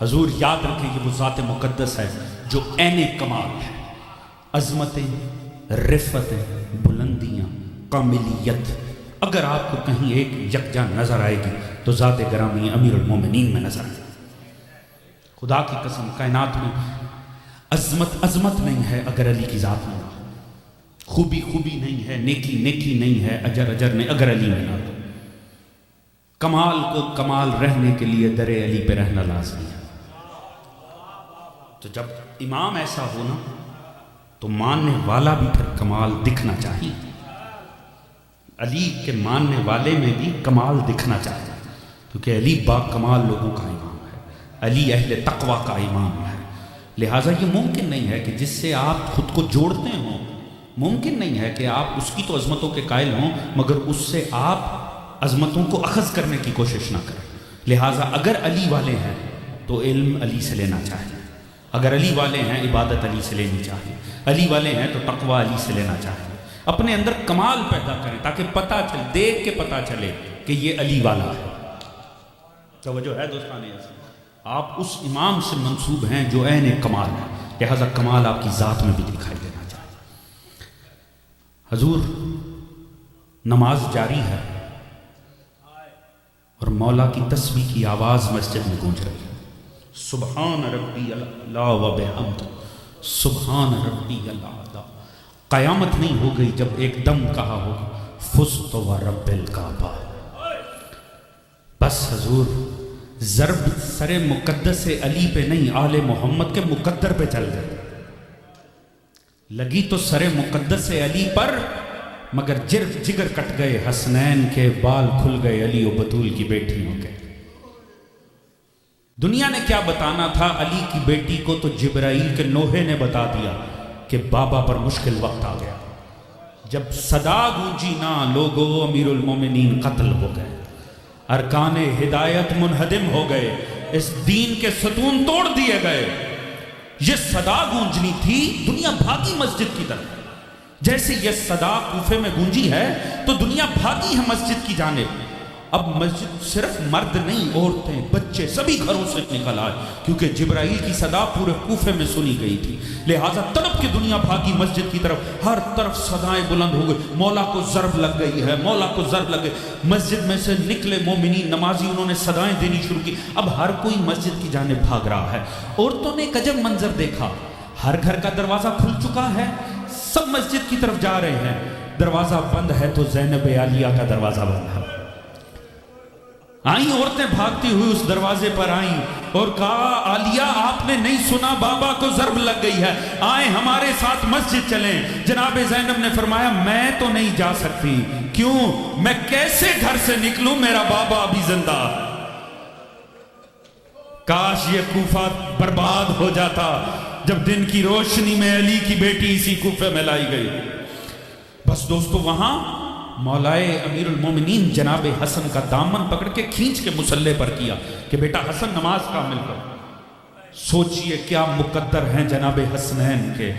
Speaker 1: حضور یاد رکھیں کہ وہ ذات مقدس ہے جو عین کمال ہے، عظمتیں، رفتیں، بلندیاں، کاملیت، اگر آپ کو کہیں ایک یکجا نظر آئے گی تو ذات گرامی امیر المومنین میں نظر آئے گی۔ خدا کی قسم کائنات میں عظمت نہیں ہے اگر علی کی ذات میں نہ ہو، خوبی نہیں ہے، نیکی نہیں ہے، اجر نہیں اگر علی میں نہ ہو۔ کمال کو کمال رہنے کے لیے در علی پہ رہنا لازمی ہے۔ تو جب امام ایسا ہونا تو ماننے والا بھی پھر کمال دکھنا چاہیے، علی کے ماننے والے میں بھی کمال دکھنا چاہیے، کیونکہ علی با کمال لوگوں کا امام ہے، علی اہل تقوی کا امام ہے۔ لہٰذا یہ ممکن نہیں ہے کہ جس سے آپ خود کو جوڑتے ہوں ممکن نہیں ہے کہ آپ اس کی تو عظمتوں کے قائل ہوں مگر اس سے آپ عظمتوں کو اخذ کرنے کی کوشش نہ کریں. لہٰذا اگر علی والے ہیں تو علم علی سے لینا چاہیے، اگر علی والے ہیں عبادت علی سے لینی چاہیے، علی والے ہیں تو تقوی علی سے لینا چاہیے. اپنے اندر کمال پیدا کریں تاکہ پتہ چلے، دیکھ کے پتہ چلے کہ یہ علی والا ہے. توجہ ہے دوستان عزیز، آپ اس امام سے منسوب ہیں جو عین کمال ہے، لہذا کمال آپ کی ذات میں بھی دکھائی دینا چاہیے. حضور نماز جاری ہے اور مولا کی تسبیح کی آواز مسجد میں گونج رہی ہے. سبحان ربی اللہ و بحمد، سبحان ربی اللہ. قیامت نہیں ہو گئی جب ایک دم کہا ہوگا فزت و رب الکعبہ. بس حضور ضرب سر مقدس علی پہ نہیں، آل محمد کے مقدر پہ چل گئے. لگی تو سر مقدس علی پر مگر جگر کٹ گئے، حسنین کے بال کھل گئے، علی و بطول کی بیٹی ہو گئے. دنیا نے کیا بتانا تھا علی کی بیٹی کو، تو جبرائیل کے نوحے نے بتا دیا کہ بابا پر مشکل وقت آ گیا. جب صدا گونجی نا لوگو امیر المومنین قتل ہو گئے، ارکان ہدایت منہدم ہو گئے، اس دین کے ستون توڑ دیے گئے. یہ صدا گونجنی تھی، دنیا بھاگی مسجد کی طرف. جیسے یہ صدا کوفے میں گونجی ہے تو دنیا بھاگی ہے مسجد کی جانب. اب مسجد صرف مرد نہیں، عورتیں بچے سبھی گھروں سے نکل آئے، کیونکہ جبرائیل کی صدا پورے کوفے میں سنی گئی تھی. لہٰذا تڑپ کے دنیا بھاگی مسجد کی طرف، ہر طرف صدائیں بلند ہو گئی، مولا کو ضرب لگ گئی ہے، مولا کو ضرب لگ گئی. مسجد میں سے نکلے مومنین نمازی، انہوں نے صدائیں دینی شروع کی. اب ہر کوئی مسجد کی جانب بھاگ رہا ہے. عورتوں نے ایک عجب منظر دیکھا، ہر گھر کا دروازہ کھل چکا ہے، سب مسجد کی طرف جا رہے ہیں. دروازہ بند ہے تو زینب عالیہ کا دروازہ بند ہے. آئیں عورتیں بھاگتی ہوئی اس دروازے پر آئیں اور کہا عالیہ آپ نے نہیں سنا بابا کو ضرب لگ گئی ہے، آئیں ہمارے ساتھ مسجد چلیں. جناب زینب نے فرمایا میں تو نہیں جا سکتی. کیوں؟ میں کیسے گھر سے نکلوں، میرا بابا ابھی زندہ. کاش یہ کوفہ برباد ہو جاتا جب دن کی روشنی میں علی کی بیٹی اسی کوفے میں لائی گئی. بس دوستو وہاں مولائے امیر المومنین جناب حسن کا دامن پکڑ کے کھینچ کے مصلی پر کیا کہ بیٹا حسن نماز کامل کر. سوچئے کیا مقدر ہیں جناب حسنین کے،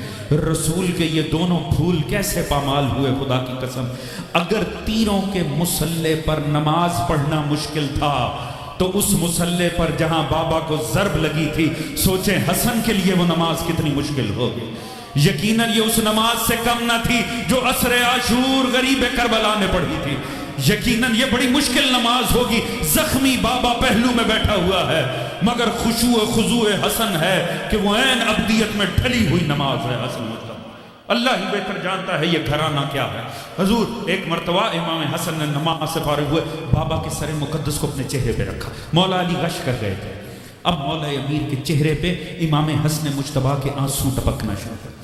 Speaker 1: رسول کے یہ دونوں پھول کیسے پامال ہوئے. خدا کی قسم اگر تیروں کے مصلی پر نماز پڑھنا مشکل تھا تو اس مصلی پر جہاں بابا کو ضرب لگی تھی، سوچیں حسن کے لیے وہ نماز کتنی مشکل ہوگی. یقیناً یہ اس نماز سے کم نہ تھی جو عصر عاشور غریب کربلا نے پڑھی تھی. یقیناً یہ بڑی مشکل نماز ہوگی. زخمی بابا پہلو میں بیٹھا ہوا ہے مگر خشوع خضوع حسن ہے کہ وہ عین ابدیت میں ڈھلی ہوئی نماز ہے. حسن مطلب اللہ ہی بہتر جانتا ہے یہ گھرانہ کیا ہے. حضور ایک مرتبہ امام حسن نے نماز سے فارغ ہوئے بابا کے سر مقدس کو اپنے چہرے پہ رکھا. مولا علی غش کر گئے تھے. اب مولا امیر کے چہرے پہ امام حسن مجتبیٰ کے آنسو ٹپکنا شروع ہوئے.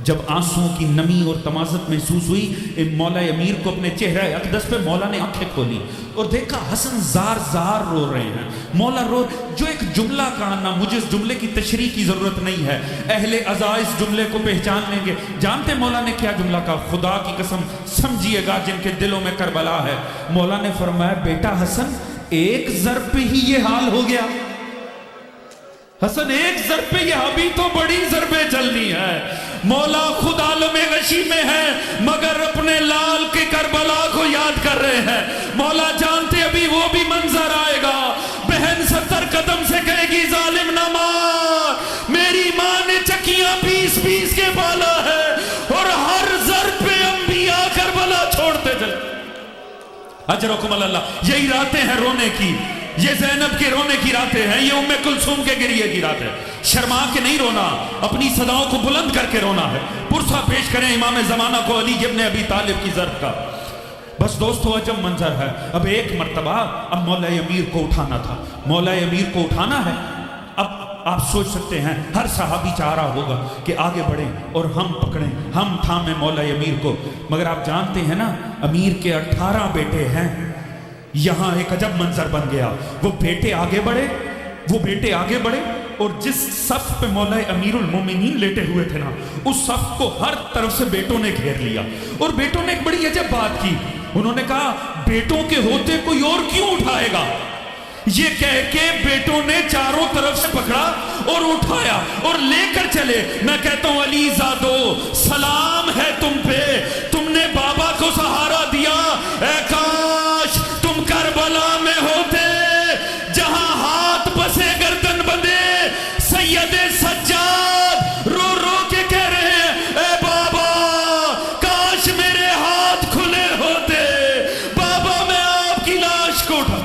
Speaker 1: جب آنسوؤں کی نمی اور تمازت محسوس ہوئی مولا امیر کو اپنے چہرہ اقدس پہ، مولا نے آنکھیں کھولی اور دیکھا حسن زار زار رو رہے ہیں. مولا رو جو ایک جملہ کہا نا، مجھے اس جملے کی تشریح کی ضرورت نہیں ہے، اہل عزا اس جملے کو پہچان لیں گے. جانتے مولا نے کیا جملہ کہا؟ خدا کی قسم سمجھیے گا جن کے دلوں میں کربلا ہے. مولا نے فرمایا بیٹا حسن ایک ضرب پہ ہی یہ حال ہو گیا. حسن ایک ضرب پہ یہ ابھی تو بڑی ضربیں چلنی ہے. مولا خود عالم غشی میں ہے مگر اپنے لال کے کربلا کو یاد کر رہے ہیں. مولا جانتے ابھی وہ بھی منظر آئے گا. بہن 70 قدم سے کہے گی ظالم نہ مار، میری ماں نے چکیاں پیس پیس کے پالا ہے اور ہر ضرب پہ انبیاء کربلا چھوڑتے چلے. اجرکم اللہ. یہی راتیں ہیں رونے کی، یہ زینب کے رونے کی راتیں ہیں، یہ ام کلثوم کے گریے کی رات ہے. شرما کے نہیں رونا، اپنی صداؤں کو بلند کر کے رونا ہے. پرسہ پیش کریں امام زمانہ کو علی ابن ابی طالب کی ضرب کا. بس دوستو عجب منظر ہے. اب ایک مرتبہ اب مولا امیر کو اٹھانا تھا، مولا امیر کو اٹھانا ہے. اب آپ سوچ سکتے ہیں ہر صحابی چاہ رہا ہوگا کہ آگے بڑھیں اور ہم پکڑیں، ہم تھامیں مولا امیر کو. مگر آپ جانتے ہیں نا امیر کے 18 بیٹے ہیں. یہاں ایک عجب منظر بن گیا. وہ بیٹے آگے بڑھے اور جس صف پہ مولا امیر المومنین لیٹے ہوئے تھے نا، اس صف کو ہر طرف سے بیٹوں نے گھیر لیا، اور بیٹوں نے ایک بڑی عجب بات کی. انہوں نے کہا بیٹوں کے ہوتے کوئی اور کیوں اٹھائے گا؟ یہ کہہ کے بیٹوں نے چاروں طرف سے پکڑا اور اٹھایا اور لے کر چلے. میں کہتا ہوں علی زادو سلام ہے تم پہ، تم نے بابا کو سہارا دیا. اے کاش تم کربلا میں ہوتے جہاں ہاتھ بسے گردن بندے. سید سجاد رو رو کے کہہ رہے ہیں اے بابا کاش میرے ہاتھ کھلے ہوتے، بابا میں آپ کی لاش کو اٹھا.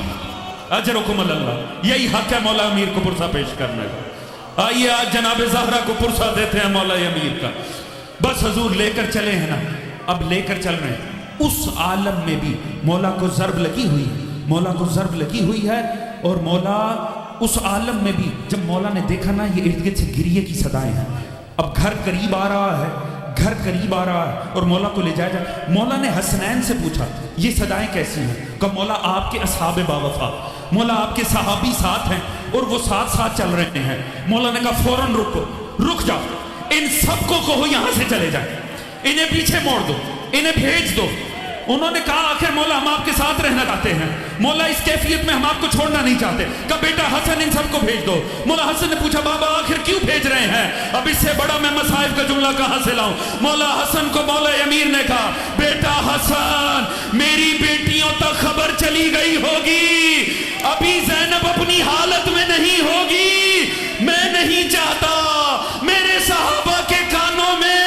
Speaker 1: اجرکم اللہ. یہی حق ہے مولا امیر کو پرسہ پیش کرنے کا. آئیے آج جناب زہرا کو پرسہ دیتے ہیں مولا امیر کا. بس حضور لے کر چلے ہیں نا، اب لے کر چل رہے ہیں. اس عالم میں بھی مولا کو ضرب لگی ہوئی ہے، مولا کو ضرب لگی ہوئی ہے. اور مولا اس عالم میں بھی جب مولا نے دیکھا نا یہ ارد گرد سے گریے کی صدائیں ہیں، اب گھر قریب آ رہا ہے، گھر قریب آ رہا ہے اور مولا کو لے جایا جائے. مولا نے حسنین سے پوچھا یہ صدائیں کیسی ہیں؟ کہ مولا آپ کے اصحاب باوفا، مولا آپ کے صحابی ساتھ ہیں اور وہ ساتھ ساتھ چل رہے ہیں. مولا نے کہا فوراً رکو، رک جاؤ، ان سب کو کہو یہاں سے چلے جائیں، انہیں پیچھے موڑ دو، انہیں بھیج دو. انہوں نے کہا آخر مولا ہم آپ کے ساتھ رہنا چاہتے ہیں، مولا اس کیفیت میں ہم آپ کو چھوڑنا نہیں چاہتے. کہا بیٹا حسن ان سب کو بھیج دو. مولا حسن نے پوچھا بابا آخر کیوں بھیج رہے ہیں؟ اب اس سے بڑا میں مصائب کا جملہ کہاں سے لاؤں؟ مولا حسن کو مولا امیر نے کہا بیٹا حسن میری بیٹیوں تک خبر چلی گئی ہوگی، ابھی زینب اپنی حالت میں نہیں ہوگی. میں نہیں چاہتا میرے صحابہ کے کانوں میں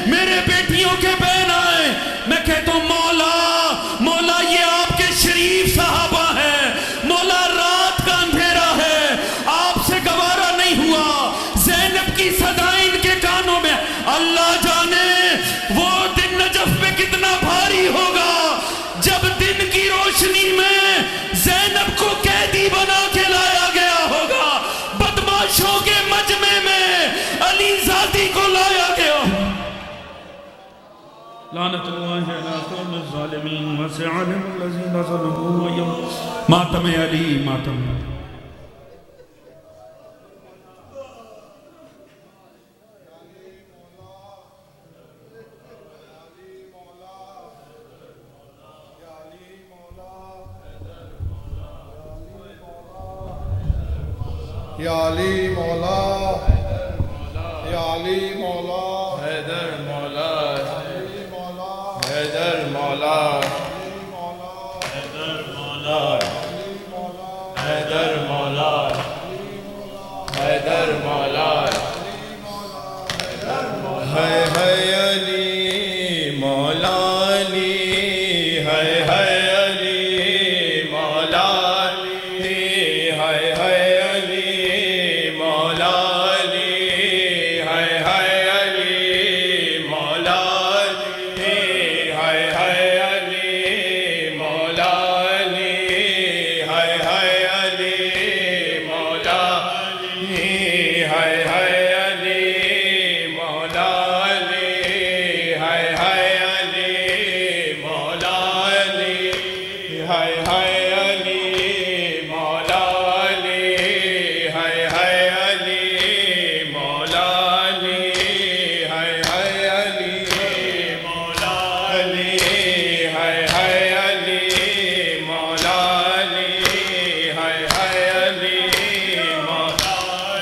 Speaker 1: میرے بیٹیوں کے بین آئے. میں کہتا ہوں مولا یہ آپ کے شریف صحابہ ہیں، مولا رات کا اندھیرا ہے، آپ سے گوارا نہیں ہوا زینب کی صدائیں ان کے کانوں میں. اللہ جانے وہ دن نجف پہ کتنا بھاری ہوگا جب دن کی روشنی میں زینب کو قیدی بنا کے لایا گیا ہوگا، بدماشوں کے مجمع میں علی زادی کو لایا گیا. لعنت اللہ علی قوم الظالمین وسعلم الذین ظلموا ماتم علی ماتم.
Speaker 5: یا علی مولا، یا علی مولا،
Speaker 2: حیدر مولا، حیدر مولا، حیدر مولا، حیدر مولا، حیدر مولا. ہے علی مولا علی، ہے علی مولا علی، ہے علی مولا علی، ہے علی مولا علی، ہے علی مولا علی، ہے علی مولا علی، ہے علی مولا علی، ہے علی مولا علی، ہے علی مولا علی، ہے علی مولا علی، ہے علی مولا علی، ہے علی مولا علی، ہے علی مولا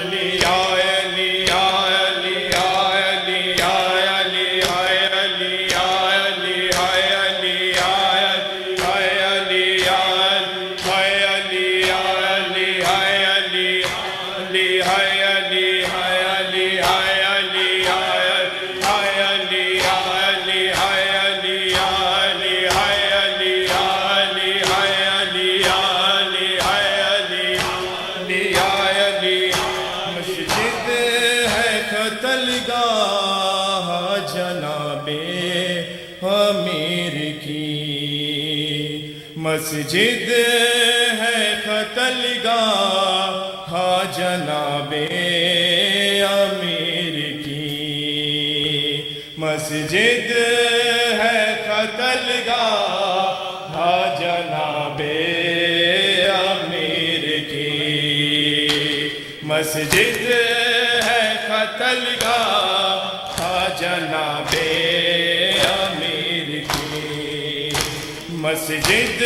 Speaker 2: علی. یا علی یا علی یا علی یا علی، ہے علی یا علی، ہے علی یا علی، ہے علی یا علی، ہے علی یا علی، ہے علی، ہے علی، ہے علی، ہے علی، ہے علی، ہے علی، ہے علی، ہے علی، ہے علی، ہے علی، ہے علی، ہے علی، ہے علی. مسجد ہے قتل گاہ جناب امیر کی، مسجد ہے قتل گاہ جناب امیر کی، مسجد ہے قتل گاہ جناب امیر کی، مسجد ہے قتلگاہ جناب امیر کی، مسجد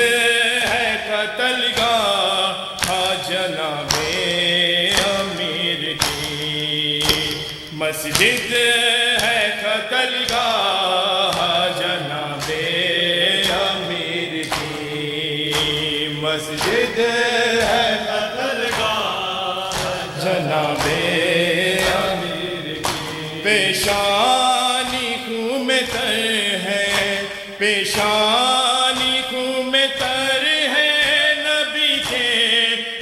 Speaker 2: ہے قتلگاہ جناب امیر کی، مسجد ہے قتلگاہ جناب امیر کی، مسجد ہے قتلگاہ جناب امیر کی، پیشانی خون میں تر ہے، پیشانی خون میں تر ہے نبی کے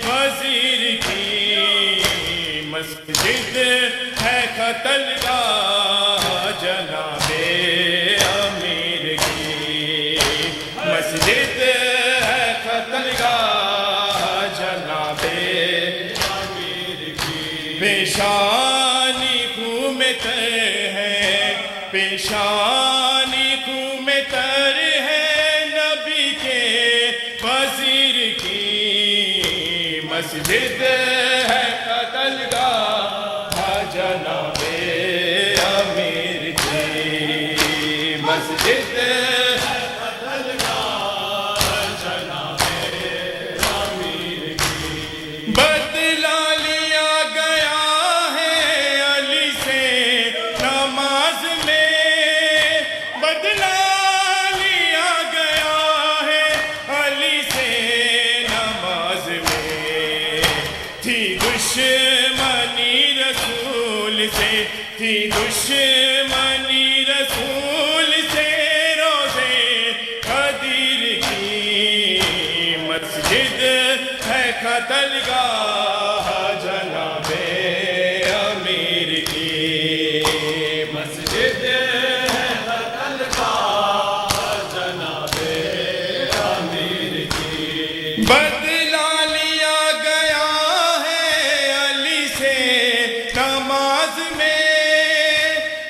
Speaker 2: وزیر کی، مسجد ہے قتلگاہ جناب امیر کی، مسجد ہے قتلگاہ جناب امیر کی، پیشانی خون میں تر ہے، پیشانی خون میں تر ہے نبی کے وزیر کی، مسجد ہے قتلگاہ جناب امیر کی، مسجد ہے قتلگاہ جناب امیر کی، بدلا لیا گیا ہے علی سے نماز میں، بدلا لیا گیا ہے علی سے نماز میں، تھی دشمنی رسول سے، تھی دشمنی رسول سے روزے قدیر کی، مسجد ہے قتلگاہ جناب امیر کی، مسجد ہے قتلگاہ جناب امیر کی، بدلا لیا گیا ہے علی سے نماز میں،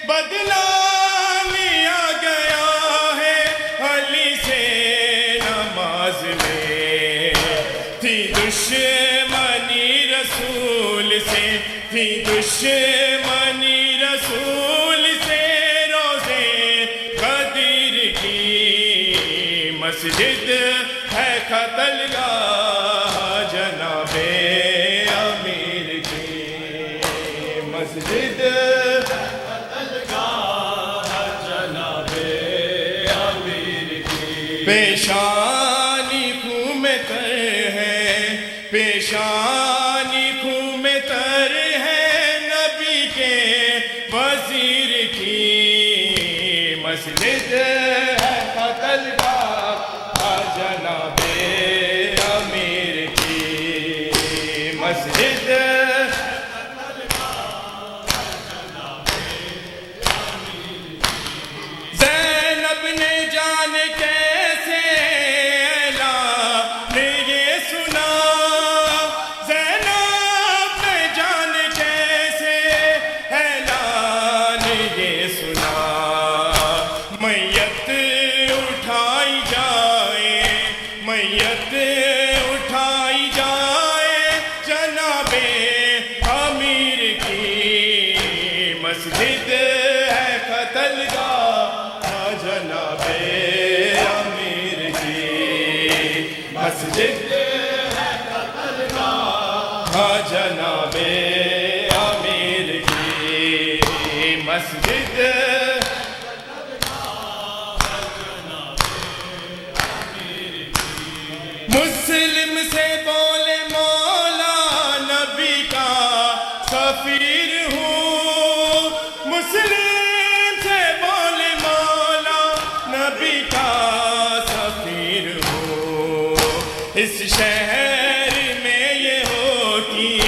Speaker 2: بدلا لیا گیا ہے علی سے نماز میں، تھی دشمنی رسول سے، تھی دشمنی رسول سے روزے قدیر کی، مسجد ہے قتلگاہ جناب امیر کی، مسجد ہے قتلگاہ جناب امیر کی، پیشانی خون میں تر ہے، پیشانی خون میں تر ہے نبی کے وزیر کی، مسجد ہے قتلگاہ جناب امیر کی، مسجد ہے زینب نے جان کیسے اعلان یہ سنا، زینب نے جان کیسے اعلان یہ سنا، میت اٹھائی جائے، میت اٹھائی جائے جناب امیر کی، مسجد ہے قتلگاہ جناب امیر کی، مسجد ہے قتلگاہ جناب امیر کی، مسجد مسلم سے بولے مولا نبی کا سفیر ہوں، مسلم سے بولے مولا نبی کا سفیر ہوں، اس شہر میں یہ ہوتی،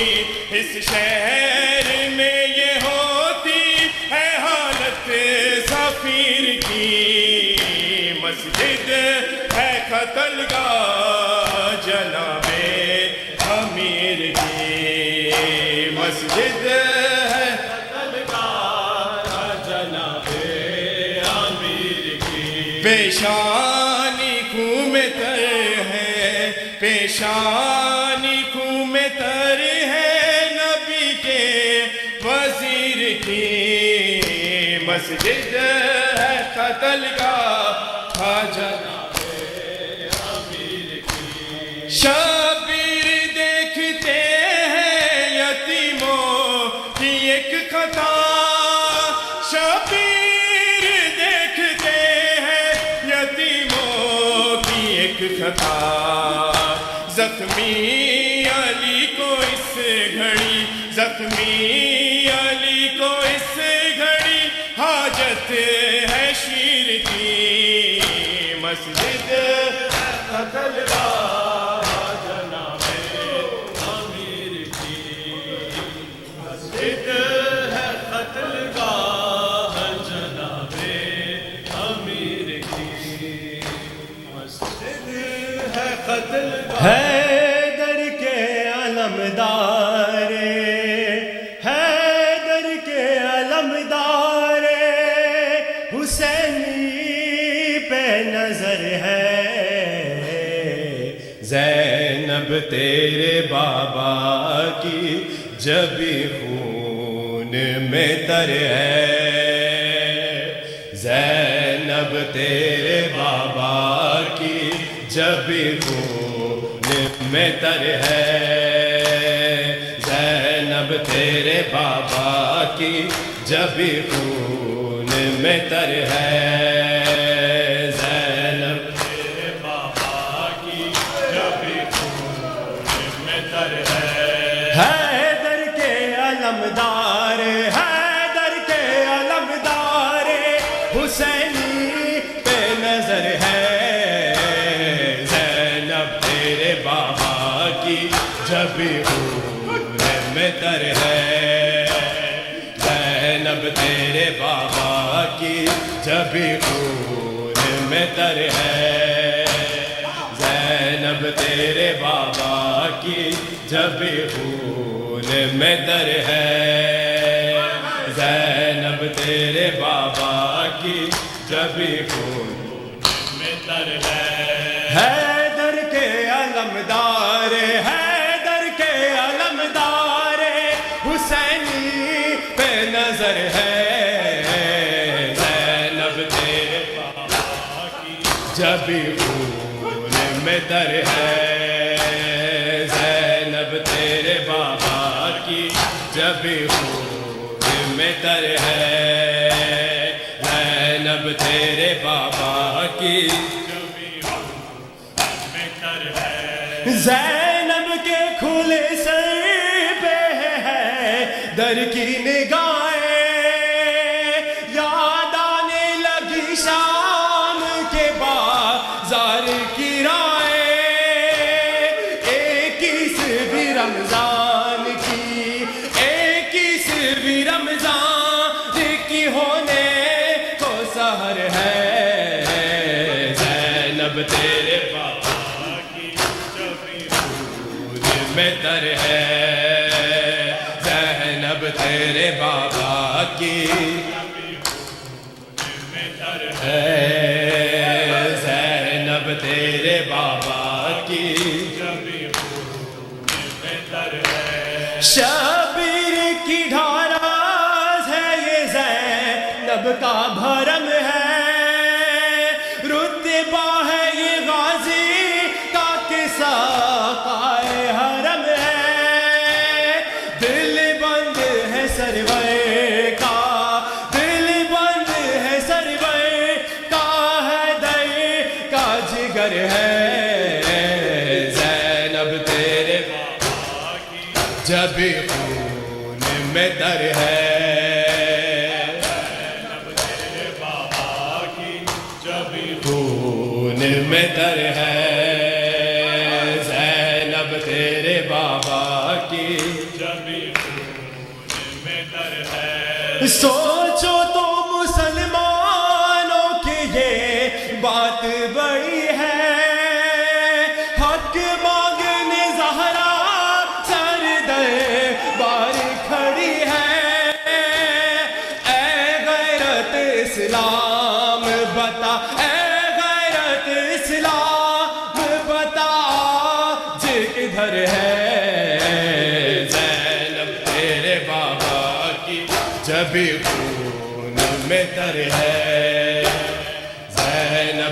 Speaker 2: اس شہر میں یہ ہوتی ہے حالت سفیر کی، مسجد ہے قتلگاہ جناب امیر کی، مسجد ہے قتلگاہ جناب امیر کی، پیشانی خون میں تر ہے، پیشانی خون میں تر ہے نبی مسجد ہے قتل گاہ جناب امیر کی شبیر دیکھتے ہیں یتیموں کی ایک خطا شبیر دیکھتے ہیں یتیموں کی ایک خطا زخمی علی کو اس گھڑی زخمی علی کو اس گھڑی حاجت ہے شیر کی مسجد قتل گاہ جناب امیر کی مسجد ہے قتل گاہ جناب امیر کی مسجد ہے قتل گاہ
Speaker 3: حیدر کے علمدار حیدر کے علمدار حسینی پہ نظر ہے زینب تیرے بابا کی جبی خون میں تر ہے زینب تیرے بابا کی جبی خون میں تر ہے زینب تیرے بابا کی جبی خون میں تر ہے زینب تیرے بابا کی جبی خون میں تر ہے حیدر کے علمدار حیدر کے علمدار حسینی پہ نظر ہے زینب تیرے بابا کی جبی خون میں تر ہے زینب تیرے بابا کی جبی خون میں تر ہے زینب تیرے بابا کی جبی خون میں تر ہے زینب تیرے بابا کی جبی خون میں تر ہے حیدر کے علمدار حیدر کے علمدار حسینی پہ نظر ہے زینب تیرے بابا کی جبی خون میں تر ہے زینب تیرے بابا کی جبی خون میں تر ہے زینب تیرے بابا کی جبی خون میں تر ہے زینب کے کھلے سر پہ ہے در کی نگاہیں یاد آنے لگی شام کے بازار کی رائیں 21 رمضان کی 21 رمضان کی ہونے کو سحر ہے زینب تیرے بابا کی جبی خون میں تر ہے زینب تیرے بابا کی جبی خون میں تر ہے زینب تیرے بابا کی جبی خون میں تر ہے شبیر کی ڈھاراز ہے یہ زینب کا بھرم ہے رتبہ ہے یہ غازی کا قصہ قائے حرم ہے دل بند ہے سرور کا دل بند ہے سرور کا حیدر کا جگر ہے زینب تیرے بابا کی جبی خون میں تر ہے زینب تیرے بابا کی جبی خون میں تر ہے زینب تیرے بابا کی جبی خون میں تر ہے سوچو تو مسلمانوں کی یہ بات بڑی ہے حق مانگنے زہرا سر دربار کھڑی ہے اے غیرت اسلام بتا اے غیرت اسلام بتا آج کدھر ہے زینب تیرے بابا کی جبی خون میں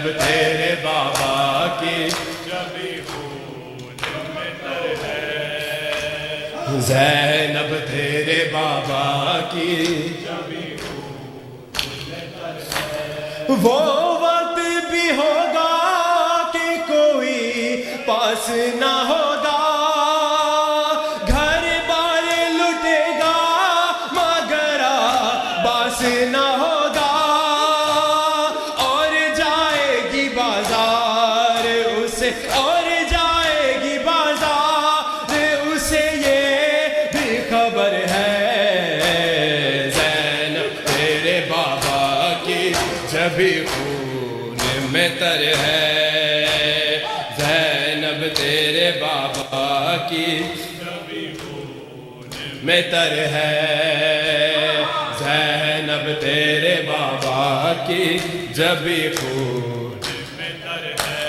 Speaker 2: زینب تیرے بابا کی جبھی خون میں تر ہے زینب تیرے بابا کی جبھی خون میں تر ہے
Speaker 3: وہ وقت بھی ہوگا کہ کوئی پاس نہ ہوگا گھر بار لٹے گا مگر باس نہ ہوگا اور جائے گی بازار اسے اور جائے گی بازار اسے یہ بھی خبر ہے
Speaker 2: زینب تیرے بابا کی جبھی خون میں تر ہے زینب تیرے بابا کی جبھی خون میں تر ہے زینب تیرے بابا کی جبھی خون میں تر ہے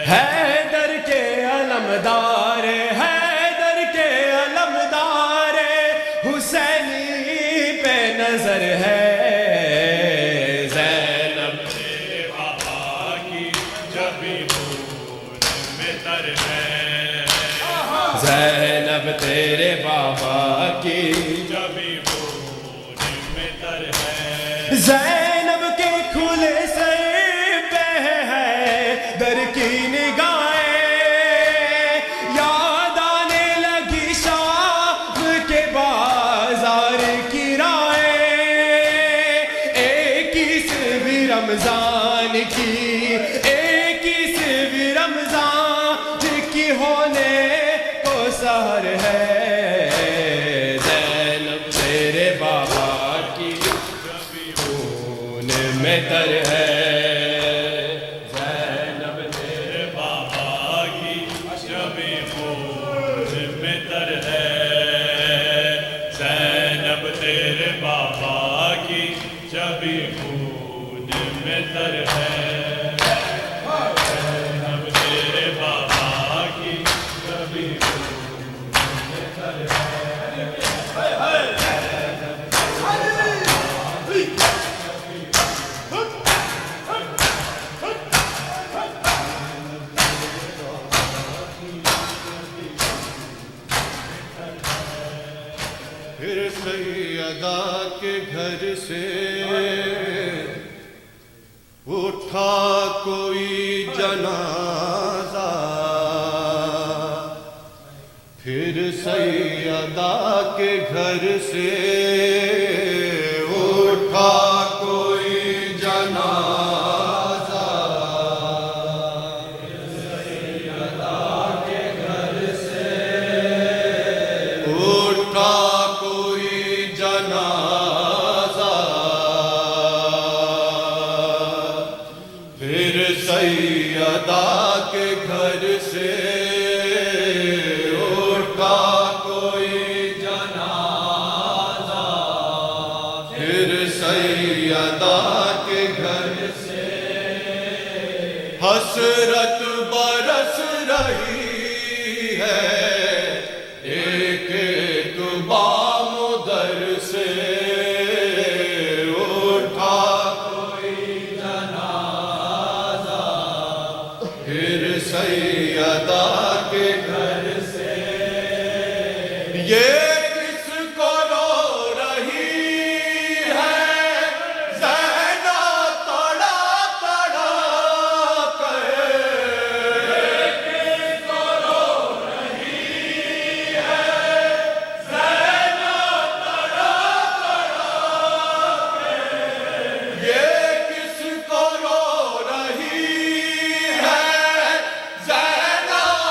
Speaker 3: حیدر کے علمدار حیدر کے علمدار حسینی پہ نظر ہے
Speaker 2: زینب تیرے بابا کی جبھی خون میں تر ہے زینب تیرے بابا کی جبھی خون میں تر ہے
Speaker 3: زینب کے کھلے سر پہ ہے در کی نگاہیں یاد آنے لگی شام کے بازار کی راہیں ایک عیسوی رمضان کی ایک عیسوی رمضان کی ہونے کو سحر ہے
Speaker 2: زینب تیرے بابا کی خون میں تر ہے زینب تیرے بابا کی جبھی خون میں تر ہے زینب تیرے بابا کی جبھی خون میں تر ہے زینب تیرے بابا کی جبھی خون میں تر ہے
Speaker 4: پھر سیدہ کے گھر سے اٹھا کوئی جنازہ پھر سیدہ کے گھر سے اٹھا کوئی جنازہ اٹھا کوئی جنازہ پھر سیدہ کے گھر سے اٹھا کوئی جنازہ پھر سیدہ کے گھر سے حسرت برس رہی ہے ایک ایک بام در سے اٹھا کوئی جنازہ پھر سیدہ کے گھر سے یہ کس کو رو رہی ہے زینب تڑا تڑا کر یہ کس کو رو رہی ہے زینب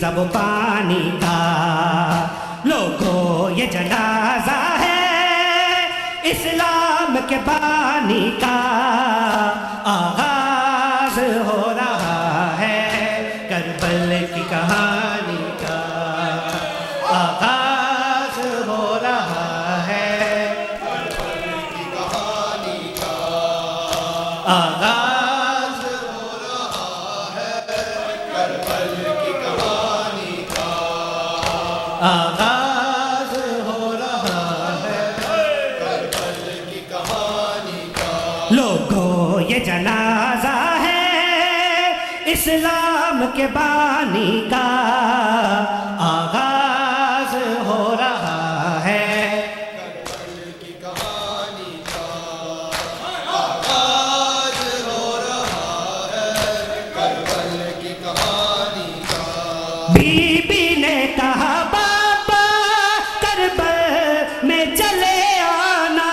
Speaker 6: پاکیزہ وہ پانی کا. لوگوں یہ جنازہ ہے اسلام کے بانی کا. آغاز ہو رہا ہے کربل کی کہانی کا. آغاز ہو رہا ہے کربل کی کہانی کا. آغاز ہو رہا ہے کربل کی کہانی کا. آغاز ہو رہا ہے کربل کی کہانی کا. لوگوں یہ جنازہ ہے اسلام کے بانی کا. آغاز ہو رہا ہے کربل کی کہانی کا. آغاز ہو رہا ہے کربل کی کہانی کا. بی بی نے کہا بابا کربل میں چلے آنا.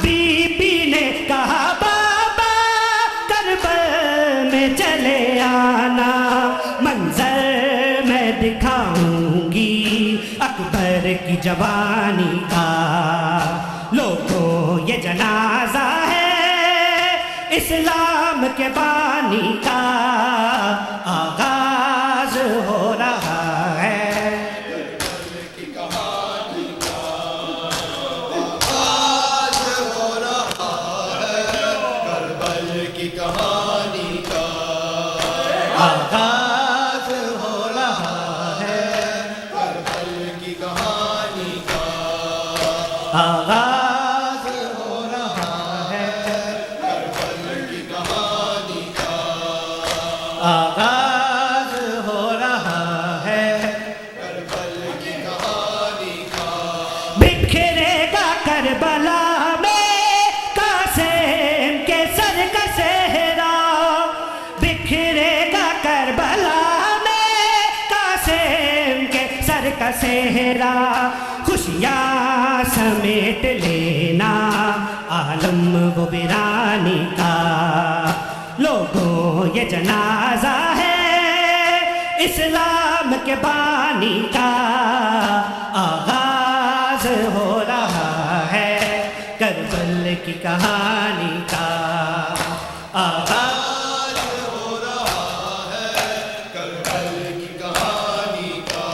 Speaker 6: بی بی نے کہا بابا کربل میں چلے آنا. منظر میں دکھاؤں گی اکبر کی جوانی کا. لوگوں یہ جنازہ ہے اسلام کے بانی کا. آغاز ہو رہا ہے کربل کی کہانی کا. آغاز ہو رہا ہے کربل کی کہانی کا. آغاز ہو رہا ہے کربل کی کہانی کا. آغاز ہو رہا ہے کربل کی کہانی کا. آغاز ہو رہا ہے کربل کی کہانی کا. بکھرے گا کربلا میں قاسم کے سر کا صحرا. بکھرے گا کربلا میں قاسم کے سر کا صحرا. خوشیاں سمیٹ لینا عالم و ویرانی کا. لوگوں یہ جنازہ ہے اسلام کے بانی کا. آغاز ہو رہا ہے کربل کی کہانی کا. آغاز ہو رہا ہے کربل کی کہانی کا.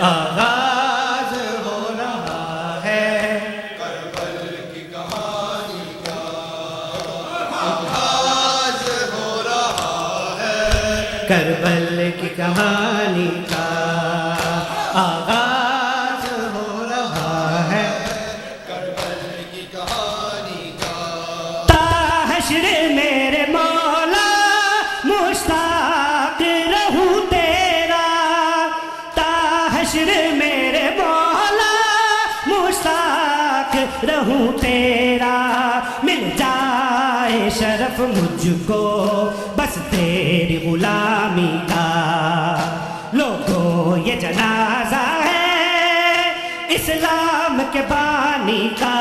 Speaker 6: آغاز ہو رہا ہے کربل کی کہانی کا. آغاز ہو رہا ہے کربل کی کہانی کا. آغاز ہو رہا ہے کربل کی کہانی کا. تا حشر میرے مولا مشتاق رہوں تیرا. تا حشر میرے مولا مشتاق رہوں تیرا. مل جائے شرف مجھ کو بس تیری غلامی کا. لوگوں یہ جنازہ ہے اسلام کے بانی کا.